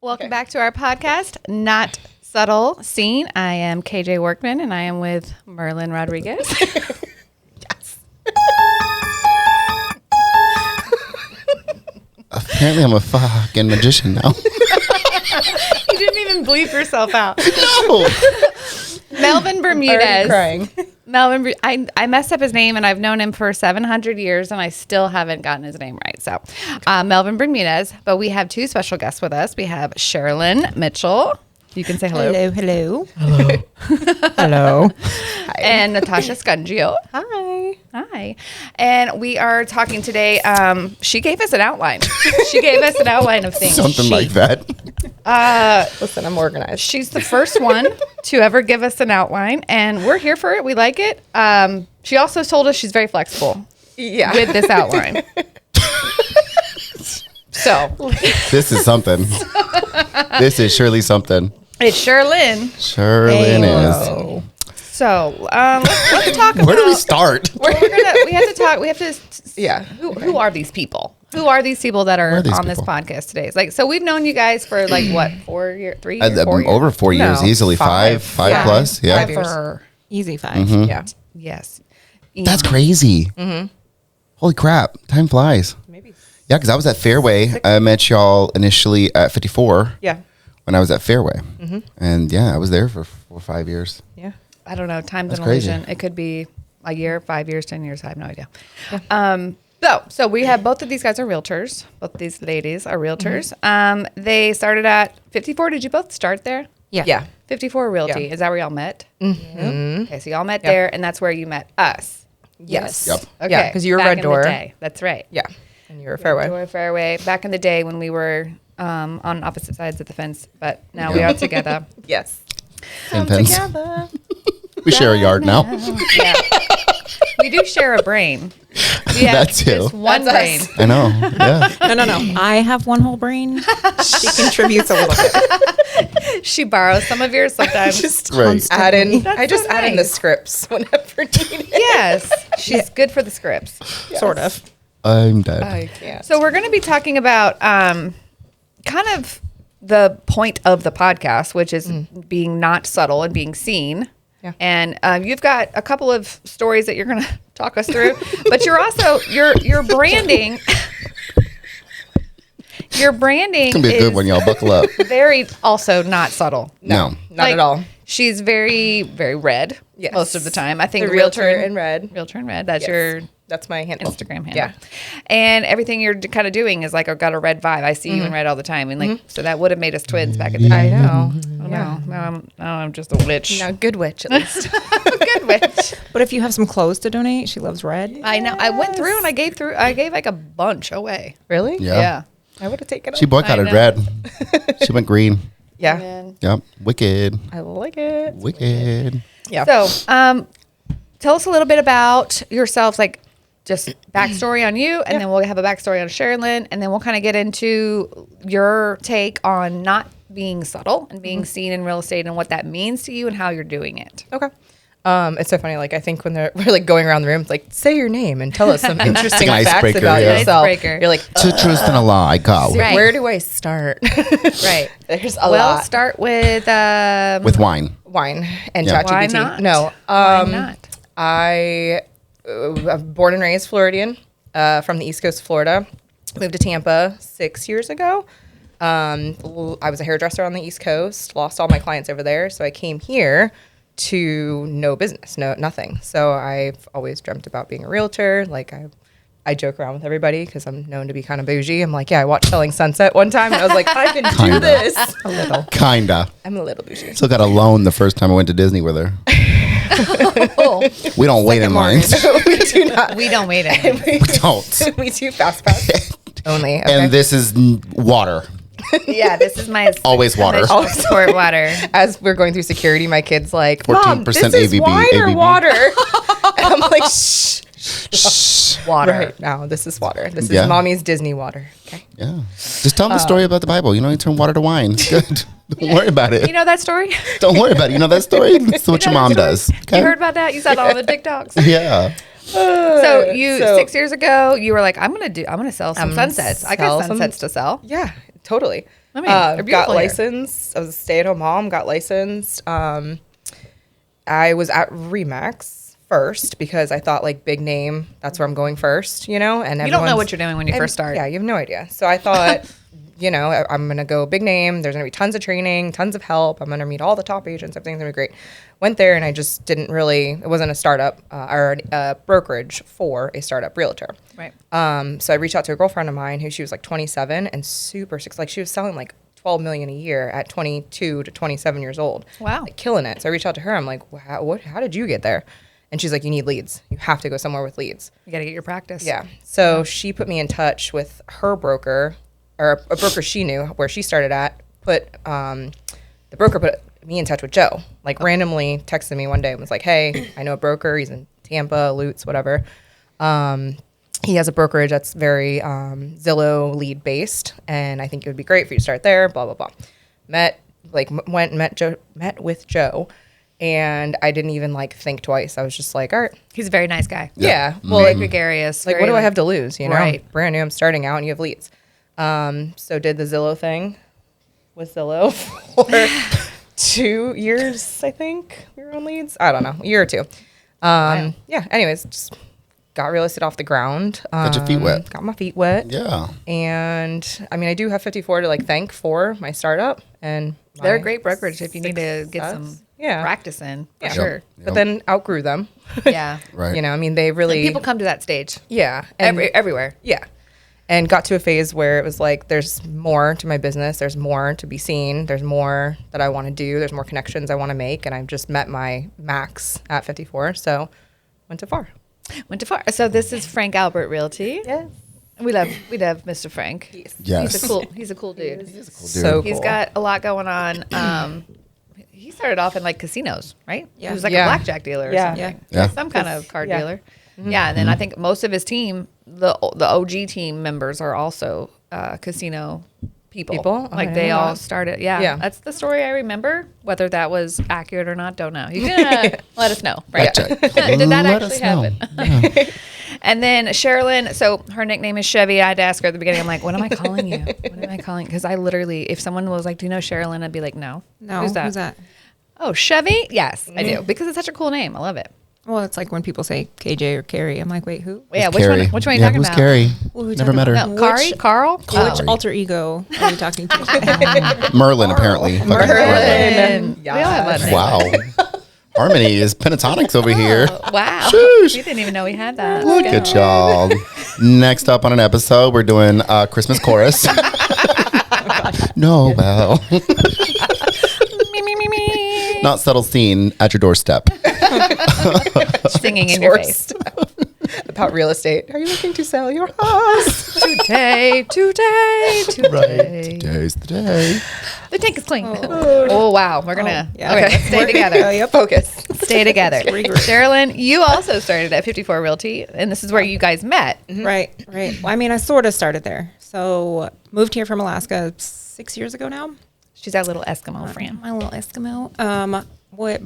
Welcome back to our podcast, Not Subtle.SEEN. I am KJ Workman, and I am with Merlin Rodriguez. Yes. Apparently, I'm a fucking magician now. You didn't even bleep yourself out. No. Melvin Bermudez. Crying. Melvin, I messed up his name, and I've known him for 700 years, and I still haven't gotten his name right. So, Melvin Bermudez. But we have two special guests with us. We have Cherilyn Mitchell. You can say hello. Hello. Hello. And Natosha Scungio. Hi. Hi. And we are talking today. She gave us an outline. She gave us an outline of things. Something like that. Listen, I'm organized. She's the first one to ever give us an outline, and we're here for it. We like it. She also told us she's very flexible with this outline. So This is something. This is surely something. it's Cherilyn. Cherilyn is. So let's talk about Where do we start? We have to talk. We have to. Yeah. Who are these people? Who are these people that are these on this people? podcast today? It's like, so we've known you guys for like what, 4 years, 3 years, 4 years? Over 4 years, No, easily five Yeah. plus. Yeah, 5 years. Easy 5. Mm-hmm. Yeah. Yes. that's crazy. Holy crap, time flies. Maybe. Yeah, because I was at Fairway. I met y'all initially at 54. Yeah. When I was at Fairway, and yeah, I was there for 4 or 5 years. Yeah. I don't know. Time's That's an crazy. illusion. It could be a year, 5 years, 10 years. I have no idea. So we have both of these guys are realtors. Both of these ladies are realtors. They started at 54. Did you both start there? Yeah. Yeah. 54 Realty. Yeah. Is that where y'all met? Mm-hmm. Okay, so y'all met there, and that's where you met us. Yes. Yep. Okay. Yeah, because you were back Red in Door. the day. That's right. Yeah. And you were Fairway. Door Fairway. Back in the day when we were on opposite sides of the fence, but now we are together. Yes. Same fence. Together. We share a yard now. Yeah. We do share a brain. We have That too. just one That's brain. us. I know. Yeah. No. I have one whole brain. She contributes a little bit. She borrows some of yours sometimes. Just Right. add in. That's I just so add in the nice. scripts whenever needed. Yes. She's good for the scripts. Sort of. I'm dead. I can't. So we're going to be talking about kind of the point of the podcast, which is being not subtle and being seen. Yeah. And you've got a couple of stories that you're going to talk us through, but you're also your branding. Your branding It's gonna be a good one, y'all. Buckle up. very also not subtle. No. Not at all. She's very, very red Yes. most of the time. I think The realtor in red. Realtor in red. That's Yes. your That's my handle. Instagram handle. Yeah. And everything you're kind of doing is like, I've got a red vibe. I see you in red all the time. And like, so that would have made us twins back in the day. I know. Oh, no. Now I'm just a witch. Now, good witch at least. Good witch. But if you have some clothes to donate, she loves red. I know. I went through and I gave like a bunch away. Really? Yeah. I would have taken it. She boycotted I know. red. She went green. Yeah. And Yep. Wicked. I like it. Wicked. Yeah. so, tell us a little bit about yourselves, like just backstory on you, and then we'll have a backstory on Cherilyn, and then we'll kind of get into your take on not being subtle and being seen in real estate and what that means to you and how you're doing it. Okay. It's so funny. Like, I think when we're like going around the room, it's like, say your name and tell us some interesting An facts icebreaker, about yeah. yourself. Icebreaker. You're like, It's a truth and a lie. Go. Right. where do I start? Right. There's a Well, lot. start with With wine. Wine and Yeah. why ChatGPT. not? No. Why not? I'm born and raised Floridian, from the East Coast of Florida. Moved to Tampa 6 years ago. I was a hairdresser on the East Coast, lost all my clients over there. So I came here to no business, nothing. So I've always dreamt about being a realtor. Like I joke around with everybody because I'm known to be kind of bougie. I'm like, yeah, I watched Selling Sunset one time and I was like, I can do Kinda. this. A little. Kinda. I'm a little bougie. Still got a loan the first time I went to Disney with her. We don't wait in lines. we do not. We don't wait in. We don't. We do fast pass only. Okay. And this is water. Yeah, this is my Always water. my sport water. As we're going through security, my kid's like, 14% Mom, this is ABB, wine or ABB. water? And I'm like, shh. Water. Right now, this is water. This Yeah. is mommy's Disney water. Okay. Yeah. Just tell them the story about the Bible. You know, you turn water to wine. It's good. Don't worry about it. You know that story? Don't worry about it. You know that story? That's what your know mom that does. story? Okay? You heard about that? You saw it all on the TikToks. Yeah. So 6 years ago, you were like, I'm gonna sell some I'm sunsets. I sell got some- sunsets to sell. Yeah, totally. I mean, they're got beautiful hair. licensed. I was a stay-at-home mom. Got licensed. I was at Remax first because I thought like big name. That's where I'm going first. And You don't know everyone's- what you're doing when you and- first start. Yeah, you have no idea. So I thought, I'm gonna go big name. There's gonna be tons of training, tons of help. I'm gonna meet all the top agents. Everything's gonna be great. Went there and I just didn't really. It wasn't a startup or a brokerage for a startup realtor. Right. So I reached out to a girlfriend of mine who she was like 27 and super sick. Like she was selling like 12 million a year at 22 to 27 years old. Wow. Like, killing it. So I reached out to her. I'm like, wow, how did you get there? And she's like, you need leads. You have to go somewhere with leads. You got to get your practice. Yeah. So she put me in touch with her broker or a broker she knew where she started at. The broker put me in touch with Joe. Like randomly texted me one day and was like, hey, I know a broker. He's in Tampa, Lutz, whatever. He has a brokerage that's very Zillow lead based, and I think it would be great for you to start there. Blah blah blah. Met with Joe, and I didn't even like think twice. I was just like, all right, He's a very nice guy. yeah. Well, like gregarious. Like, very, what do I have to lose? Right. I'm brand new. I'm starting out, and you have leads. So did the Zillow thing with Zillow for 2 years. I think we were on leads. I don't know, a year or two. Wow. Yeah. Anyways, just got real estate off the ground. Got your feet wet. Got my feet wet. Yeah. And I mean, I do have 54 to like thank for my startup, and They're a my great brokerage if you need to get some success. Yeah. practice in. For Yeah. sure. But then outgrew them. Yeah. Right. I mean, they really People come to that stage. yeah, and Everywhere. yeah, and got to a phase where it was like, there's more to my business. There's more to be seen. There's more that I want to do. There's more connections I want to make, and I've just met my max at 54. So went too far. Went too far. So this is Frank Albert Realty. Yes. We love Mr. Frank. Yes. He's a cool dude. So He's cool. got a lot going on. He started off in like casinos, right? Yeah. He was like Yeah. a blackjack dealer or Yeah. something. Yeah. Some kind of card Yeah. dealer. Yeah, and then I think most of his team, the OG team members are also casino people. Oh, I Like didn't they know all that. started. Yeah, Yeah. that's the story I remember. Whether that was accurate or not, don't know. You can let us know. Right? Fact check. Did that Let actually us know. happen? Yeah. And then Cherilyn, so her nickname is Chevy. I had to ask her at the beginning. I'm like, what am I calling you? What am I calling? Because I literally, if someone was like, do you know Cherilyn? I'd be like, no. No, Who's that? Oh, Chevy? Yes, I do. Because it's such a cool name. I love it. Well, it's like when people say KJ or Carrie. I'm like, wait, who? Yeah, Carrie. which one are you Yeah, talking who's about? Carrie? Who are we Never talking met her. No, Kari? Carl? Which Oh. alter ego are you talking to? Merlin, apparently. Fucking Merlin. Yes. We all have that name. Wow. Harmony is pentatonics over here. Wow. Sheesh. We didn't even know we had that. Look at y'all. Next up on an episode, we're doing Christmas chorus. No, well. Me, me, me, me. Not Subtle.SEEN at your doorstep. Singing in your face. About real estate. Are you looking to sell your house? Today. Right. Today's the day. The tank is clean. Oh, wow. We're going to yeah. okay, let's stay together. Focus. Stay together. Cherilyn, you also started at 54 Realty, and this is where you guys met. Right. Well, I mean, I sort of started there. So moved here from Alaska 6 years ago now. She's our little Eskimo friend. My little Eskimo.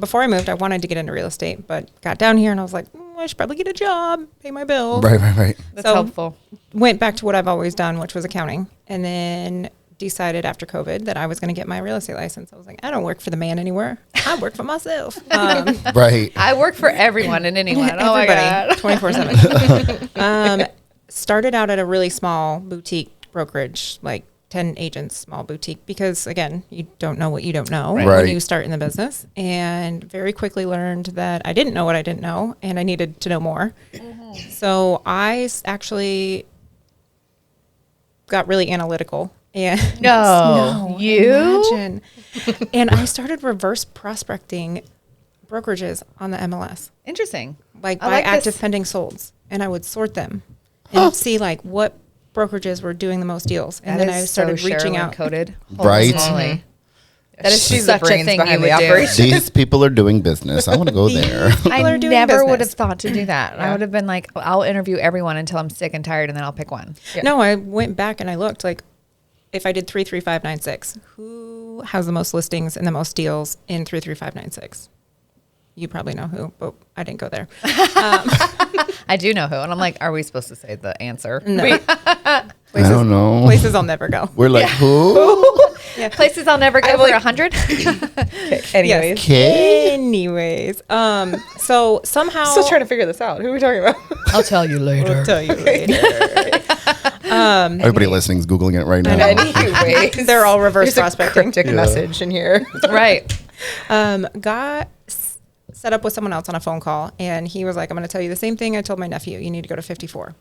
Before I moved, I wanted to get into real estate, but got down here and I was like, I should probably get a job, pay my bills. Right. That's So- helpful. Went back to what I've always done, which was accounting, and then decided after COVID that I was going to get my real estate license. I was like, I don't work for the man anywhere. I work for myself. Right. I work for everyone and anyone. Oh my God. 24/7. Started out at a really small boutique brokerage, like 10 agents, small boutique, because again, you don't know what you don't know Right. when you start in the business. And very quickly learned that I didn't know what I didn't know, and I needed to know more. So I actually got really analytical. And No. You? imagine. And I started reverse prospecting brokerages on the MLS, Interesting. like I by like active this. pending solds, and I would sort them and see like what brokerages were doing the most deals, and That then I is started so reaching Cherilyn out. coded. Right. Holy moly. That is She's the such a brains thing you behind would the do. operation. These people are doing business. I want to go there. People I are doing never would have business. thought to do that. I would have been like, I'll interview everyone until I'm sick and tired, and then I'll pick one. No, I went back and I looked like if I did 33596, who has the most listings and the most deals in 33596? You probably know who, but I didn't go there. I do know who, and I'm like, are we supposed to say the answer? No. I don't know. Places I'll never go. We're like, who? Places I'll never go I'm for like- 100. Anyways, Anyways, so somehow still trying to figure this out. Who are we talking about? I'll tell you later. I'll tell you later. Everybody listening is Googling it right now. Anyways, They're all reverse there's a prospecting. cryptic message in here. Right. Got set up with someone else on a phone call, and he was like, "I'm going to tell you the same thing I told my nephew. You need to go to 54."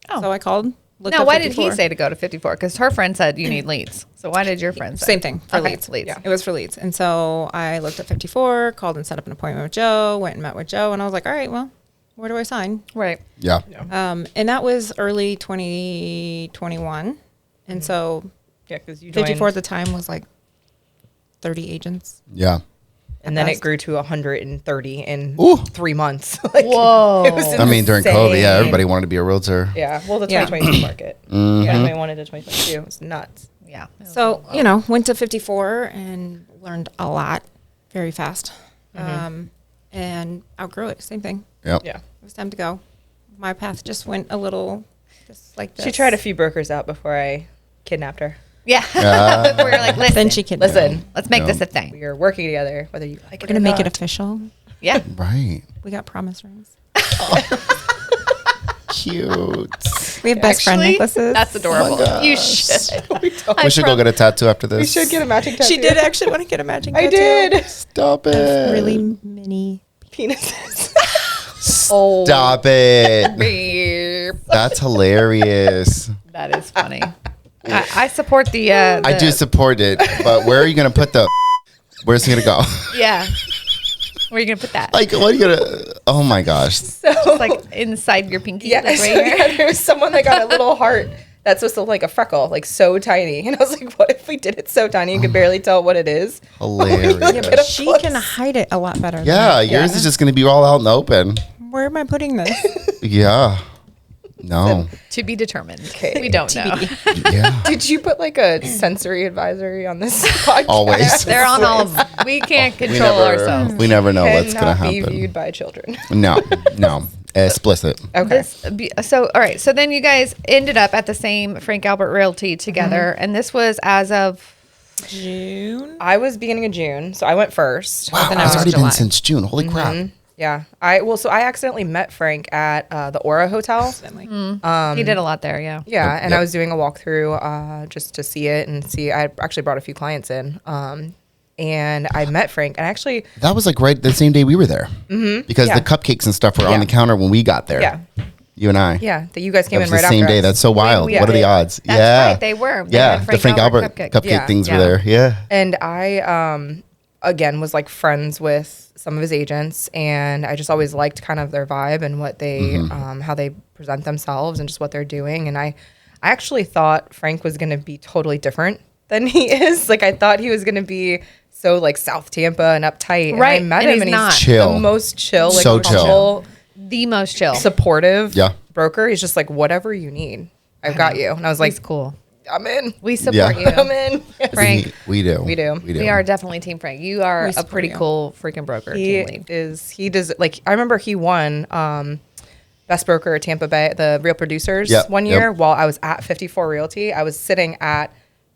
Oh. So I called. Now, why did he say to go to 54? Because her friend said you need leads. So why did your friend say? Same thing for Okay, leads. leads. Yeah, it was for leads. And so I looked at 54, called and set up an appointment with Joe, went and met with Joe, and I was like, all right, well, where do I sign? Right. Yeah. And that was early 2021. And so Yeah, because you joined, 54 at the time was like 30 agents. Yeah. and then it Best. grew to 130 in Ooh. 3 months. Like, Whoa. it was I mean, during COVID, yeah, insane. everybody wanted to be a realtor. Yeah, well, the Yeah. 2022 market. Mhm. Yeah, 2021 into 2022. It was nuts. Yeah. So, you know, went to 54 and learned a lot very fast. And outgrew it. Same thing. Yep. Yeah. It was time to go. My path just went a little just like this. She tried a few brokers out before I kidnapped her. Yeah. We're like, listen, Then she could Listen, let's make Yeah. this a thing. we are working together, whether you like it We're going to or make it not. official. Yeah. Right. We got promise rings. Cute. We have best friend Actually, necklaces. That's adorable. You should. We should go get a tattoo after this. We should get a matching tattoo. She did actually want to get a matching I tattoo. did. Stop it. Really mini. Penises. Stop it. That's hilarious. That is funny. I support the. I do support it, but where are you going to put the? Where's it going to go? Yeah. Where are you gonna put that? Like, what are you going to? Oh my gosh. Just like inside your pinky. Yeah, Like so, right here. yeah, there was someone that got a little heart that's supposed to look like a freckle, like so tiny. And I was like, what if we did it so tiny you could barely tell what it is? Hilarious. Yeah, but She close. can hide it a lot better. Yeah, yours is just going to be all out in the open. Where am I putting this? Yeah. No. To be determined. Okay. We don't know. Yeah. Did you put like a sensory advisory on this podcast? Always. They're on all of. We can't control ourselves. We never know what's going to Cannot be happen. viewed by children. No. Explicit. Okay. So all right. So then you guys ended up at the same Frank Albert Realty together, and this was as of. June. I was beginning of June, so I went first. Wow, then I it's was already July. been since June. Holy crap. Yeah. I accidentally met Frank at the Aura Hotel. He did a lot there. Yeah. Yeah, Yep, and yep. I was doing a walkthrough just to see it and see. I actually brought a few clients in, and I met Frank. And actually, That was like right the same day we were there. Because Yeah. the cupcakes and stuff were Yeah. on the counter when we got there. yeah, You and I. yeah, that you guys came That was in right the after same day. us. That's so wild. Yeah. What are the odds? That's yeah. right. They were. They Yeah. had The Frank Albert cupcake Yeah. things Yeah. were there. Yeah. And I, again, was like friends with some of his agents, and I just always liked kind of their vibe and what they, how they present themselves and just what they're doing. And I actually thought Frank was going to be totally different than he is. Like I thought he was going to be so like South Tampa and uptight. And Right, I met and him he's and not. he's Chill. the most chill, like So chill. humble, The most chill. supportive Yeah. broker. He's just like, whatever you need, I've got you. And I was like, He's cool. I'm in. We support Yeah. I'm you, in. Yes. Frank. We do. We do. We are definitely Team Frank. You are We a support pretty you. cool freaking broker. Team lead. He does like I remember he won best broker at Tampa Bay, the Real Producers Yep, one year yep. while I was at 54 Realty. I was sitting at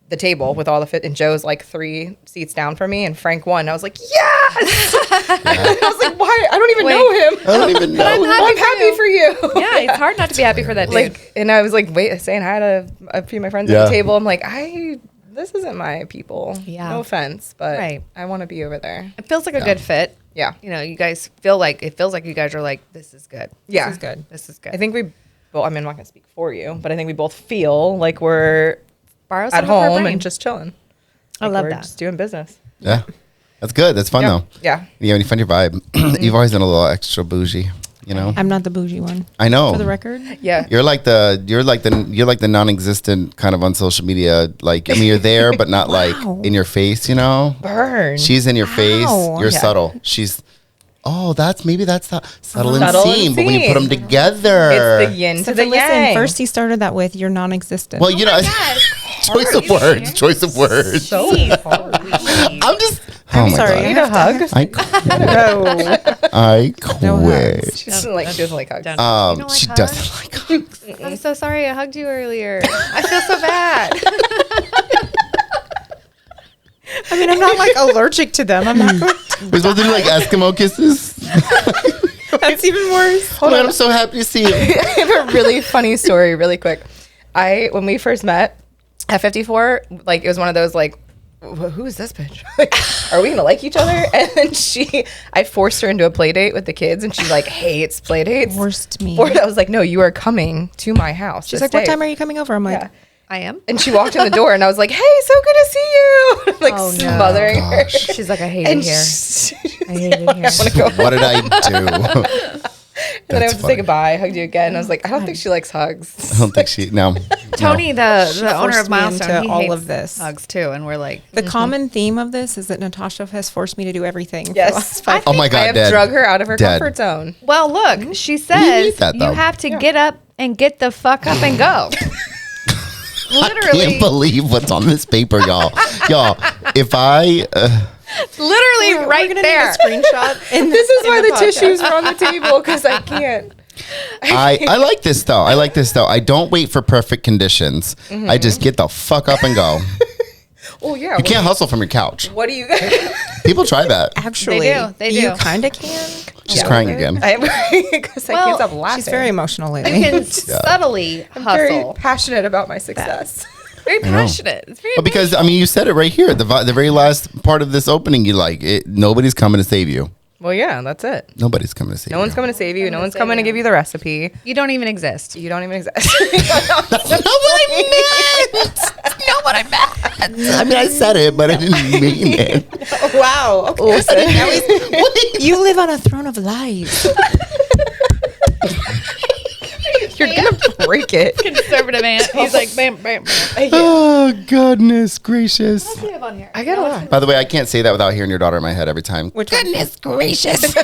the table with all the fit, and Joe's like 3 seats down from me, and Frank won. I was like, yes! I was like, why? I don't even Wait. know him. I don't even know. I'm happy for you. Yeah, it's hard not to be happy for that dude. Like, and I was like, saying hi to a few of my friends at Yeah. the table. I'm like, this isn't my people. Yeah. No offense, but Right. I want to be over there. it feels like a good fit. Yeah. You know, you guys feel like it feels like you guys are like, this is good. Yeah. This is good. This is good. I think well, I mean, I'm not going to speak for you, but I think we both feel like we're Borrow some at of her home brain. and just chilling. I Like love we're that. Just doing business. Yeah. That's good. That's fun Yeah. though. Yeah. Yeah, when you find your vibe. You've always been a little extra bougie, you know? I'm not the bougie one. I know. For the record. Yeah. You're like the non-existent kind of on social media. Like, I mean, you're there, but not like in your face, you know? Burn. She's in your face. Ow. You're Yeah. subtle. She's, that's the subtle and Subtle and seen. But when you put them seen. together. It's the yin to So the listen, yang. first he started that with you're non-existent. Well, you know, choice of words. Choice of words. so hard. I'm just. I'm my sorry. God. Need a hug? I quit. No. I No quit. hugs. She doesn't like hugs. Don't. You don't like She hugs? doesn't like hugs. I'm so sorry I hugged you earlier. I feel so bad. I mean, I'm not like allergic to them. I'm not going to. We're supposed to do like Eskimo kisses. That's even worse. Hold on, I'm so happy to see you. I have a really funny story, really quick. When we first met at 54, like it was one of those like, who is this bitch? Like, are we gonna like each other? And then I forced her into a play date with the kids, and she like hates play dates. Forced me. I was like, no, you are coming to my house. She's like, what time are you coming over? I'm like, Yeah. I am. And she walked in the door, and I was like, hey, so good to see you. Like Oh, no. smothering her. She's like, I hate And it here. I I hate it here. want to go. What did I do? And then I That's went to funny. say goodbye, hugged you again. And I was like, I don't think she likes hugs. I don't think she. No. Tony, the owner forced of me Milestone, into he all hates of this. hugs too, and we're like, the common theme of this is that Natosha has forced me to do everything. for the Yes. last 5 Oh my God, I have Dad. drug her out of her Dead. comfort zone. well, look, she need says that, you though. have to get up and get the fuck up and go. I Literally, can't believe what's on this paper, y'all. Y'all, if I. literally We're right gonna there. need a screenshot. And This is why the tissues are on the table, because I can't. I like this though. I don't wait for perfect conditions. I just get the fuck up and go. Oh, yeah. You can't hustle from your couch. What do you People try that. Actually, They You do. kind of can. She's crying again. Because I Well, can't stop laughing. She's very emotional You lately. can subtly very hustle. passionate about my success. Very know. passionate. It's very But because I mean, you said it right here. The very last part of this opening, you like it. Nobody's coming to save you. Well, yeah, that's it. Nobody's coming to save you. No one's coming to save you. No one's coming to give you the recipe. you don't even exist. You don't even exist. That's not what I meant. Not what I meant. I mean, I said it, but I didn't mean it. Wow. Okay. Now you live on a throne of lies. You're going to break it. Conservative aunt. He's like, bam, bam, bam. Oh goodness gracious! We have on here. I got a lot. By the way, I can't say that without hearing your daughter in my head every time. Which one? Goodness gracious!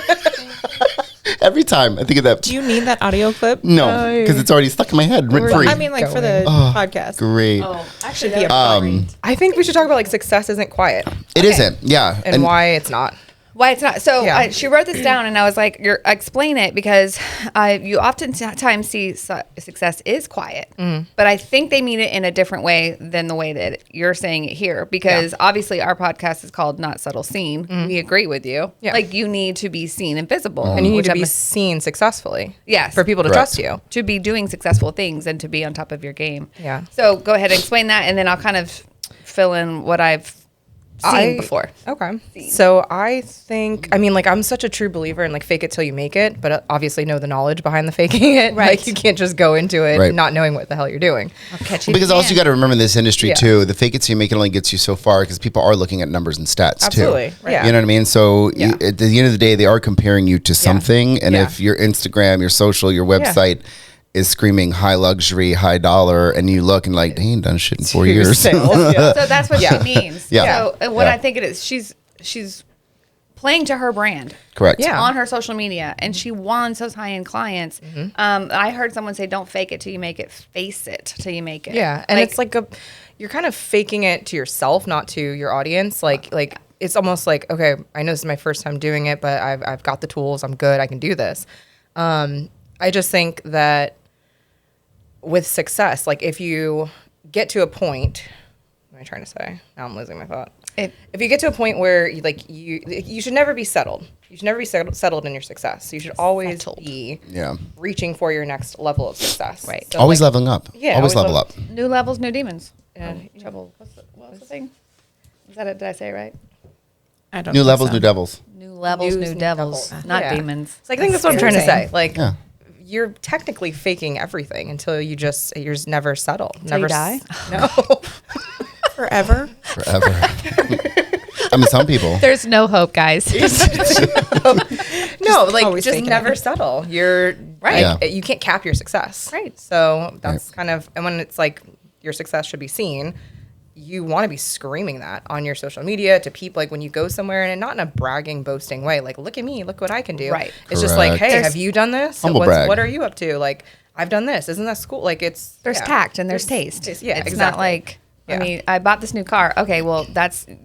Every time I think of that. Do you need that audio clip? No, because it's already stuck in my head rent free. I mean, like for the Oh, podcast. Great. Actually, Should be that a was I think we should talk about like success isn't quiet. It isn't. Yeah. And why it's not. why it's not. So Yeah. she wrote this down, and I was like, explain it, because you oftentimes see success is quiet, but I think they mean it in a different way than the way that you're saying it here, because obviously our podcast is called Not Subtle.SEEN. We agree with you. Yeah. Like, you need to be seen and visible. And you need which to I'm be a- seen successfully. Yes. For people to Correct. trust you. to be doing successful things and to be on top of your game. Yeah. So go ahead and explain that, and then I'll kind of fill in what I've seen before. Okay. So I think, I mean, like, I'm such a true believer in like fake it till you make it, but obviously know the knowledge behind the faking it. Right. Like, you can't just go into it Right. not knowing what the hell you're doing. I'll catch you. Because also you got to remember in this industry Yeah. too, the fake it till you make it only gets you so far because people are looking at numbers and stats Absolutely. too. Yeah. You know what I mean? So Yeah. at the end of the day, they are comparing you to something. And Yeah. if your Instagram, your social, your website is screaming high luxury, high dollar, and you look and like, they ain't done shit in 4 years. Sales, yeah. So that's what Yeah. she means. Yeah. So and what Yeah. I think it is, she's playing to her brand. Correct. Yeah. On her social media, and she wants those high-end clients. I heard someone say, "Don't fake it till you make it. Face it till you make it." Yeah, and it's like you're kind of faking it to yourself, not to your audience. Like it's almost like, okay, I know this is my first time doing it, but I've got the tools. I'm good. I can do this. I just think that with success, like if you get to a point, what am I trying to say? Now I'm losing my thought. If you get to a point where you should never be settled. You should never be settled in your success. You should always be reaching for your next level of success. Right. So Always leveling up. Yeah, Always always level up. New levels, new demons. Trouble. What was the thing? Is that it? Did I say it right? I don't New think levels, so. new devils. New levels, News, new new devils, devils. not Yeah. demons. So I think that's what I'm trying to say. Like, Yeah. you're technically faking everything until you're just never settle. Till Never you die? No. Forever. Forever. I mean, some people. There's no hope, guys. No, like always just faking never it. settle. You're Right. like, Yeah. you can't cap your success. Right. So that's kind of, and when it's like your success should be seen, you want to be screaming that on your social media to people, like when you go somewhere, and not in a bragging, boasting way. Like, look at me, look what I can do. Right. It's just like, Correct. hey, have you done this? Humble brag. What are you up to? Like, I've done this. Isn't that cool? Like, it's There's yeah. tact and there's taste. Yeah, it's exactly. not like I Yeah. mean, I bought this new car. Okay, well,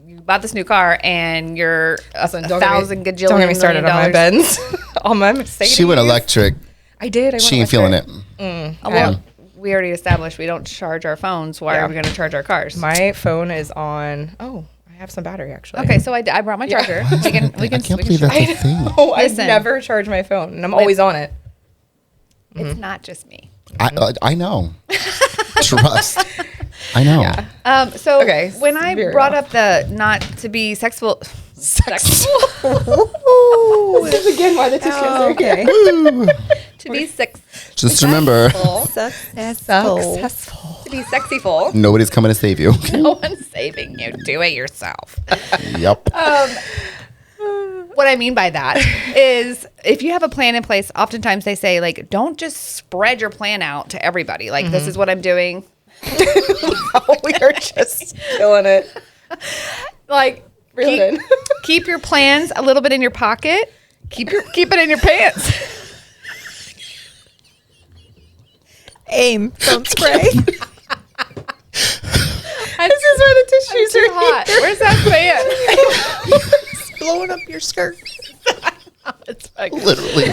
you bought this new car and you're a Listen, don't thousand get me- gajillion Don't get me started on my $1,000,000. Benz. On my Mercedes. She went electric. I did. I went She ain't feeling it. electric. Oh, well, we already established we don't charge our phones. Why Yeah. are we going to charge our cars? My phone is on. Oh, I have some battery actually. Okay, so I brought my charger. We can I can't believe charge. that's a thing. Oh, I Listen. never charge my phone, and I'm always on it. It's not just me. I know. Trust. I know. Yeah. So Okay, when I veering brought off. up the not to be sexual, This is again why the tissues are Okay. to be sex, Just remember, Successful. successful. to be sexyful. nobody's coming to save you. No one's saving you. Do it yourself. Yep. What I mean by that is if you have a plan in place, oftentimes they say, like, don't just spread your plan out to everybody. Like, this is what I'm doing. We are just killing it. Like, Reel it in. keep your plans a little bit in your pocket. Keep it in your pants. Aim. Don't spray. This is why the tissues Too are hot. here. Where's that fan? Blowing up your skirt. It's fucking- Literally.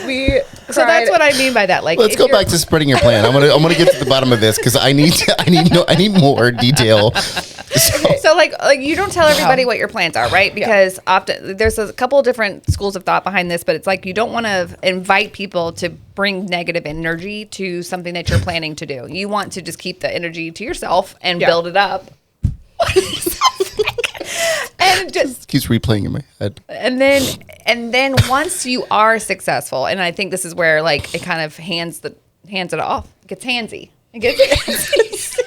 We So that's what I mean by that. Like, Let's if go you're- back to spreading your plan. I'm gonna get to the bottom of this because I need more detail. So like you don't tell everybody what your plans are, right? Because often there's a couple of different schools of thought behind this, but it's like you don't want to invite people to bring negative energy to something that you're planning to do. You want to just keep the energy to yourself and build it up. And just Keeps replaying in my head. and then once you are successful, and I think this is where like it kind of hands it off. It gets handsy. It gets handsy.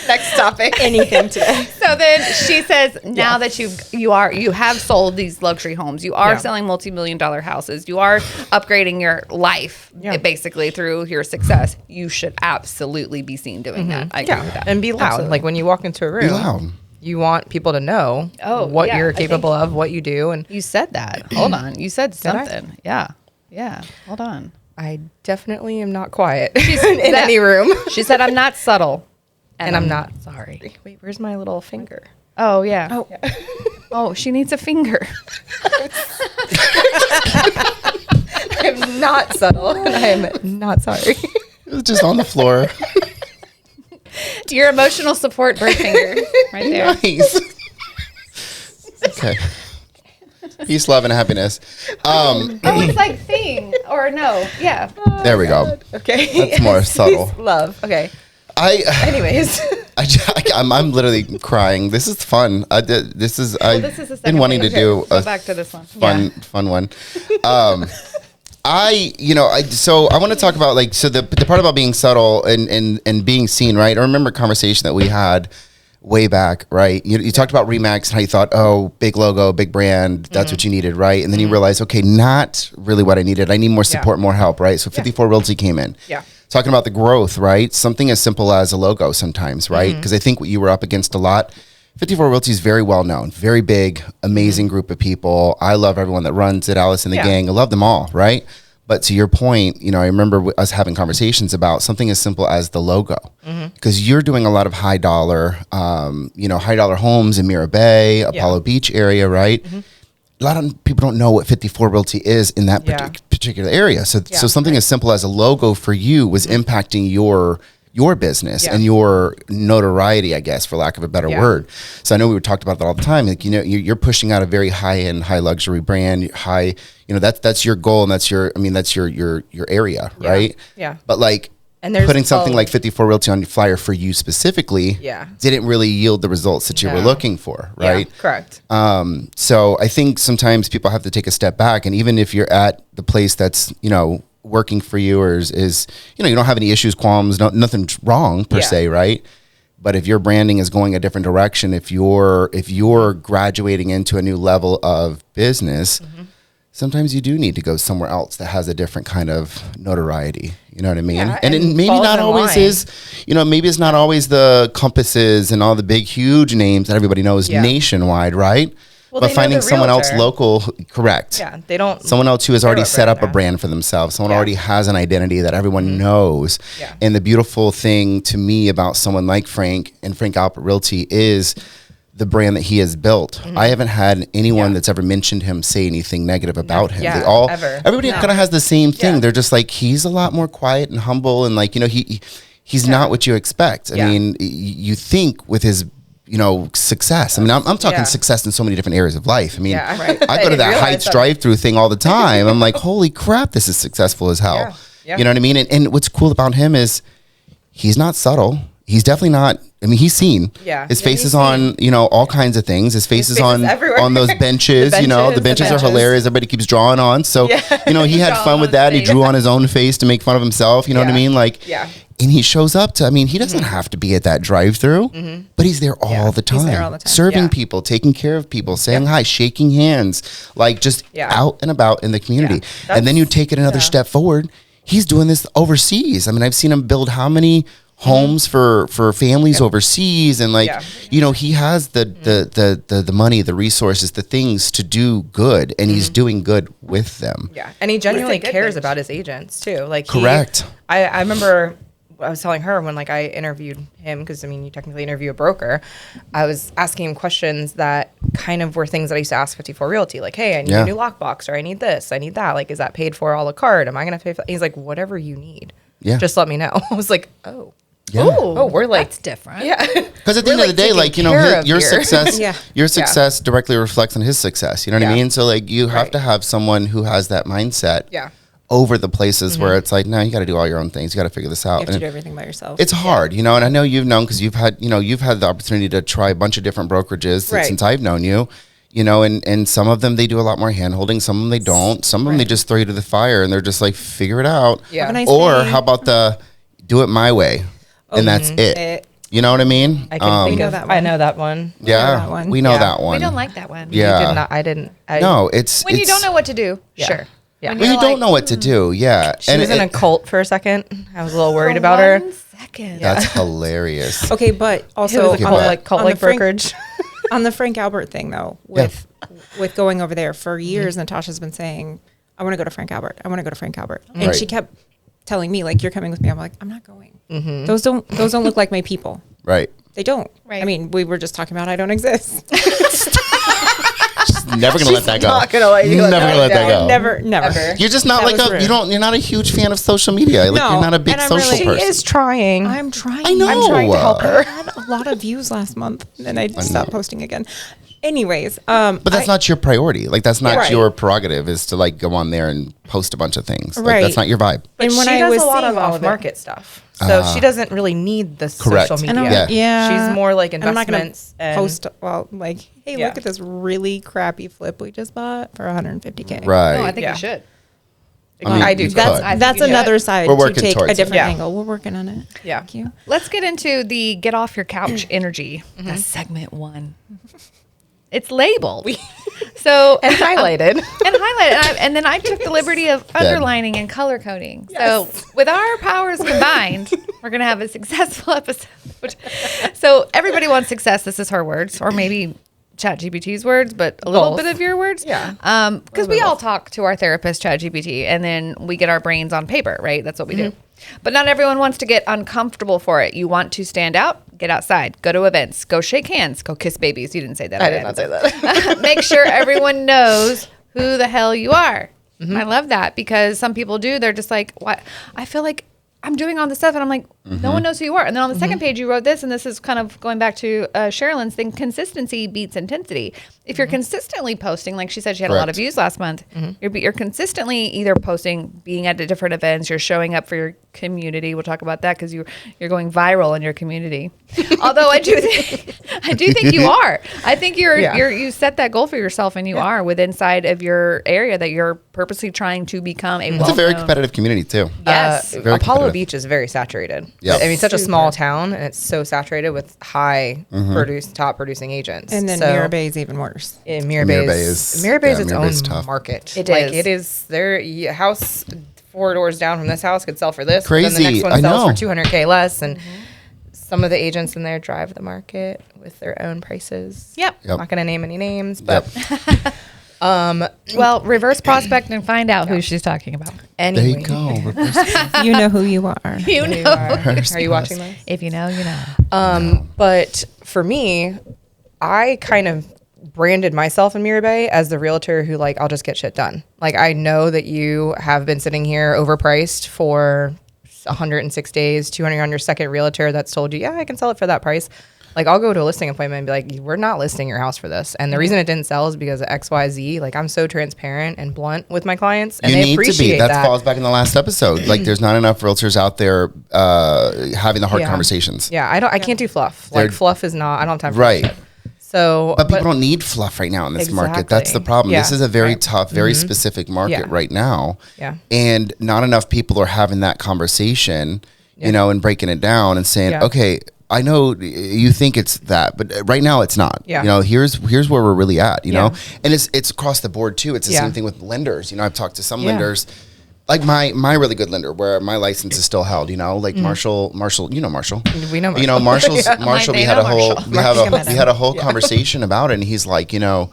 Next topic. Anything today. So then she says, now that you have sold these luxury homes, you are selling multi-million-dollar houses, you are upgrading your life basically through your success. You should absolutely be seen doing that. I agree with that. And be loud. Absolutely. Like when you walk into a room, Be loud. you want people to know what yeah, you're I think- capable of, what you do. And You said that. Hold on. You said I? something. Yeah. Yeah. Hold on. I definitely am not quiet in any room. She said, I'm not subtle. And I'm not sorry. Wait, where's my little finger? Oh, yeah. Oh, she needs a finger. I'm not subtle. And I am not sorry. It was just on the floor. Your emotional support bird finger right there. Nice. Okay. Peace, love, and happiness. Oh, it's like thing or no. Yeah. There we go. Okay. That's more subtle. Love. Okay. I, Anyways. I'm literally crying. This is fun. This is the I've second been wanting one. to do Go a back to this one. fun one. So I want to talk about like, so the part about being subtle and being seen, right? I remember a conversation that we had way back, right? You talked about Remax and how you thought, oh, big logo, big brand, that's what you needed, right? And then you realized, okay, not really what I needed. I need more support, more help, right? So 54 Realty came in. Yeah. Talking about the growth, right? Something as simple as a logo sometimes, right? Because I think what you were up against a lot. 54 Realty is very well known, very big, amazing group of people. I love everyone that runs it, Alice and the gang. I love them all, right? But to your point, I remember us having conversations about something as simple as the logo, because you're doing a lot of high dollar homes in Mira Bay, Apollo Beach area, right? A lot of people don't know what 54 Realty is in that particular area. So something as simple as a logo for you was impacting your business and your notoriety, I guess, for lack of a better word. So I know we talked about that all the time. Like, you're pushing out a very high-end, high luxury brand, that's your goal, and that's your area, right? Yeah. But like, And there's putting something like 54 Realty on your flyer for you specifically didn't really yield the results that you were looking for, right? Yeah, correct. So I think sometimes people have to take a step back, and even if you're at the place that's, working for you or is you don't have any issues, qualms, nothing's wrong per se, right? But if your branding is going a different direction, if you're graduating into a new level of business, sometimes you do need to go somewhere else that has a different kind of notoriety. You know what I mean? Yeah, and it and maybe falls not in always line. is, maybe it's not always the Compasses and all the big, huge names that everybody knows nationwide, right? Well, But they know finding the someone else realtor. local, correct. Yeah, they don't. Someone else who has care already what set up a they're at. brand for themselves. Someone Yeah. already has an identity that everyone knows. Yeah. And the beautiful thing to me about someone like Frank and Frank Albert Realty is the brand that he has built. I haven't had anyone that's ever mentioned him say anything negative about him. Yeah, They all, ever. everybody kind of has the same thing. Yeah. They're just like, he's a lot more quiet and humble, and like, he's not what you expect. I mean, you think with his, success. I mean, I'm talking success in so many different areas of life. I mean, I go to that Heights drive-through thing all the time. I'm like, holy crap, this is successful as hell. You know what I mean? And what's cool about him is he's not subtle. He's definitely not. I mean, he's seen. Yeah. His face is on, all kinds of things. His face is on those benches. The benches are hilarious. Everybody keeps drawing on. So, he had fun with that. He drew on his own face to make fun of himself. You know what I mean? Like, and he shows up to, he doesn't have to be at that drive-through, but he's there all the time. He's there all the time. Serving people, taking care of people, saying hi, shaking hands, like just out and about in the community. And then you take it another step forward. He's doing this overseas. I mean, I've seen him build how many homes for families overseas, and he has the money, the resources, the things to do good, and he's doing good with them. And he genuinely cares about his agents too. Like, correct. I remember I was telling her when I interviewed him, because you technically interview a broker. I was asking him questions that kind of were things that I used to ask 54 Realty, like, hey, I need a new lockbox, or I need this, I need that. Like, is that paid for a la carte? Am I going to pay for that? He's like, whatever you need. Yeah. Just let me know. I was like, oh. Yeah. Oh, we're like, that's different. Yeah. Because at the end of the day, your success, your success directly reflects on his success. You know what I mean? So you have to have someone who has that mindset. Yeah. Over the places where it's like, no, you got to do all your own things. You got to figure this out. You have to do everything by yourself. It's hard, and I know you've known, because you've had the opportunity to try a bunch of different brokerages since I've known you. And some of them, they do a lot more hand holding. Some of them, they don't. Some of them, they just throw you to the fire, and they're just like, figure it out. Yeah. Or how about do it my way? And that's it. You know what I mean? I can think of that one. I know that one. Yeah, we know that one. We don't like that one. Yeah. You did not, I didn't. No, it's... When you don't know what to do, sure. Yeah. When you don't know what to do, She was in a cult for a second. I was a little worried about her. 1 second. That's hilarious. Okay, but also on the cult-like brokerage. On the Frank Albert thing, though, with going over there for years, Natosha's been saying, I want to go to Frank Albert. I want to go to Frank Albert. And she kept telling me, like, you're coming with me. I'm like, I'm not going. Those don't look like my people. Right. They don't. Right. I mean, we were just talking about I don't exist. Never gonna let that go. Not gonna let you never gonna let that go. Never. You're just not you're not a huge fan of social media. Like, you're not a big social person. She is trying. I'm trying. I know. I'm trying to help her. I had a lot of views last month, and I stopped posting again. Anyways, but that's not your priority. Like, that's not your prerogative, is to go on there and post a bunch of things. Like, that's not your vibe. But when she does a lot of off-market stuff, so she doesn't really need the social media. She's more like investments. And I'm not gonna post hey, look at this really crappy flip we just bought for $150K. Right. No, I think you should. I do. That's another side to take a different it. angle. We're working on it. Yeah. Thank you. Let's get into the get off your couch energy. That's segment 1. It's labeled. So and highlighted. And then I took the liberty of underlining and color coding. Yes. So with our powers combined, we're going to have a successful episode. So everybody wants success. This is her words, or maybe ChatGPT's words, but a little bit of your words. Yeah. Because we all talk to our therapist, ChatGPT, and then we get our brains on paper, right? That's what we do. But not everyone wants to get uncomfortable for it. You want to stand out, get outside, go to events, go shake hands, go kiss babies. You didn't say that. I did not say that. Make sure everyone knows who the hell you are. I love that, because some people do. They're just like, what? I feel like I'm doing all this stuff, and I'm like, no one knows who you are. And then on the second page, you wrote this, and this is kind of going back to Cherilyn's thing: consistency beats intensity. If you're consistently posting, like she said, she had a lot of views last month. You're consistently either posting, being at different events, you're showing up for your community. We'll talk about that, because you're going viral in your community. Although I do think you are. I think you set that goal for yourself, and you are within inside of your area that you're purposely trying to become a. It's a very competitive community too. Yes, Apollo Beach is very saturated. Yeah, I mean, such a small town, and it's so saturated with high top producing agents. And then Mirror Bay is even worse. Mirror Bay is its own market. It is their house 4 doors down from this house could sell for this. Crazy. But then the next one sells for $200K less, and some of the agents in there drive the market with their own prices. Yep. I'm not going to name any names, but well, reverse prospect and find out who she's talking about. Anyway. There you go. You know who you are. You know. Are you watching this? If you know, you know. But for me, I kind of branded myself in Mirror Bay as the realtor who, like, I'll just get shit done. Like, I know that you have been sitting here overpriced for 106 days, 200 on your second realtor that's told you, yeah, I can sell it for that price. Like, I'll go to a listing appointment and be like, we're not listing your house for this. And the reason it didn't sell is because of X, Y, Z. Like, I'm so transparent and blunt with my clients. And you they need to appreciate be. That falls back in the last episode. Like, there's not enough realtors out there having the hard conversations. Yeah, I can't do fluff. Like, fluff is not, I don't have time for that shit. So, but people don't need fluff right now in this market. That's the problem. Yeah. This is a very tough, very specific market right now. Yeah. And not enough people are having that conversation, you know, and breaking it down and saying, okay, I know you think it's that, but right now it's not. Yeah. You know, here's where we're really at, you know? And it's across the board too. It's the same thing with lenders. You know, I've talked to some lenders, like my really good lender where my license is still held, you know, like Marshall, you know Marshall. We know Marshall. You know, Marshall, we had a whole Yeah. conversation about it, and he's like, you know,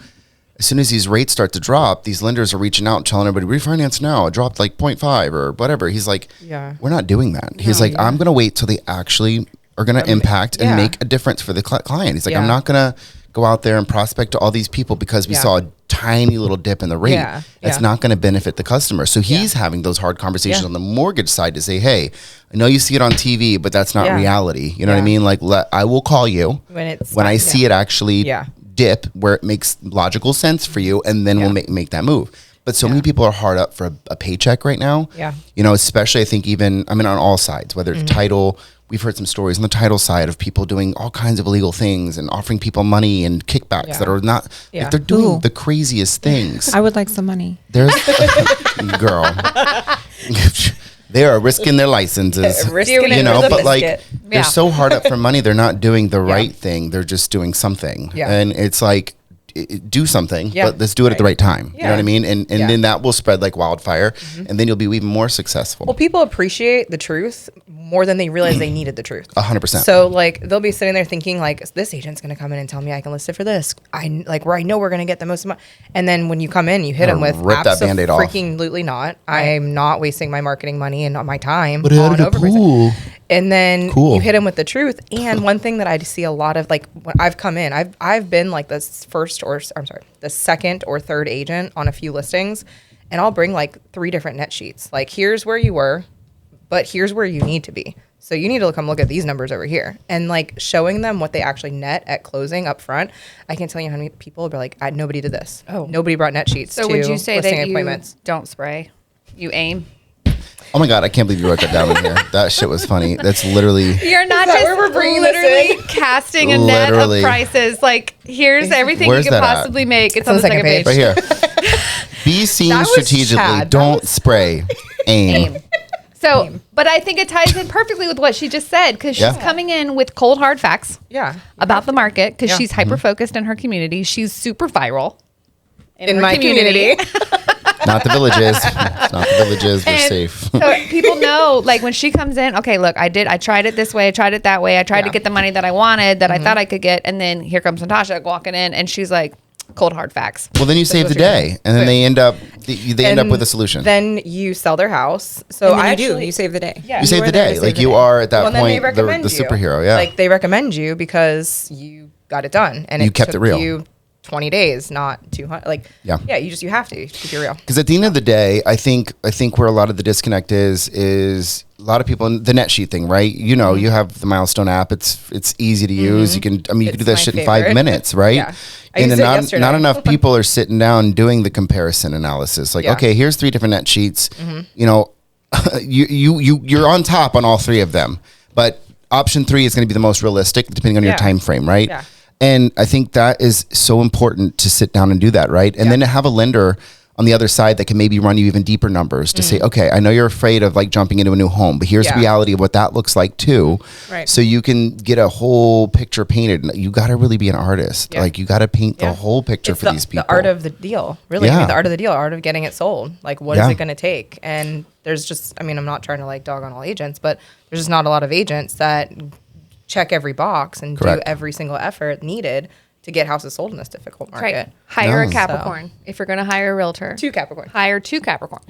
as soon as these rates start to drop, these lenders are reaching out and telling everybody, refinance now. It dropped like 0.5 or whatever. He's like, we're not doing that. He's like, I'm going to wait till they actually are going to impact and make a difference for the client. He's like, I'm not going to go out there and prospect to all these people because we saw a tiny little dip in the rate. It's not going to benefit the customer. So he's having those hard conversations on the mortgage side to say, hey, I know you see it on TV, but that's not reality. You know what I mean? Like, I will call you when I see it actually dip where it makes logical sense for you, and then we'll make that move. But so many people are hard up for a paycheck right now. You know, especially I think even, I mean, on all sides, whether it's title. We've heard some stories on the title side of people doing all kinds of illegal things and offering people money and kickbacks that are not, like they're doing the craziest things. I would like some money. There's, girl, they are risking their licenses, you know, but like they're so hard up for money. They're not doing the right thing. They're just doing something. And it's like, do something, but let's do it at the right time. You know what I mean? And then that will spread like wildfire, and then you'll be even more successful. Well, people appreciate the truth more than they realize they needed the truth. 100%. So like they'll be sitting there thinking like, this agent's going to come in and tell me I can list it for this. I know we're going to get the most amount. And then when you come in, you hit them with rip that Band-Aid off. Freaking not. I'm not wasting my marketing money and my time But on at a pool. And then you hit them with the truth. And one thing that I see a lot of, like when I've come in, I've been like the second or third agent on a few listings, and I'll bring like 3 different net sheets. Like, here's where you were, but here's where you need to be. So you need to come look at these numbers over here, and like showing them what they actually net at closing up front. I can't tell you how many people are like, nobody did this. Oh, nobody brought net sheets. So to would you say listing that appointments. You don't spray, you aim? Oh my God, I can't believe you wrote that down in here. That shit was funny. That's literally. You're not just literally casting a net of prices. Like, here's everything you could possibly make. It's on the second page. Right here. Be seen strategically. Don't spray. Aim. So, but I think it ties in perfectly with what she just said, because she's coming in with cold, hard facts about the market, because she's hyper-focused in her community. She's super viral in my community. Not the villages. Not the villages. We're safe. So people know, like when she comes in, okay, look, I tried it this way. I tried it that way. I tried to get the money that I wanted, that I thought I could get. And then here comes Natosha walking in, and she's like, cold, hard facts. Well, then you save the day. And then they end up with a solution. Then you sell their house. So you save the day. Yeah. You save the day. Like you are at that point the superhero. Yeah. Like they recommend you because you got it done. And you kept it real. You 20 days, not 200. Like, you have to keep it real. Because at the end of the day, I think where a lot of the disconnect is a lot of people in the net sheet thing, right? You know, you have the Milestone app. It's easy to use. You can do that shit in 5 minutes, right? And then not enough people are sitting down doing the comparison analysis. Like, okay, here's 3 different net sheets. You know, you're on top on all 3 of them, but option 3 is going to be the most realistic depending on your time frame, right? Yeah. And I think that is so important to sit down and do that, right? And then to have a lender on the other side that can maybe run you even deeper numbers to say, okay, I know you're afraid of like jumping into a new home, but here's the reality of what that looks like too. Right. So you can get a whole picture painted. You got to really be an artist. Like you got to paint the whole picture for these people. The art of the deal, really. I mean, the art of the deal, art of getting it sold. Like, what is it going to take? And there's just, I mean, I'm not trying to like dog on all agents, but there's just not a lot of agents that check every box and do every single effort needed to get houses sold in this difficult market. Right. Hire a Capricorn. If you're going to hire a realtor. 2 Capricorns. Hire 2 Capricorns.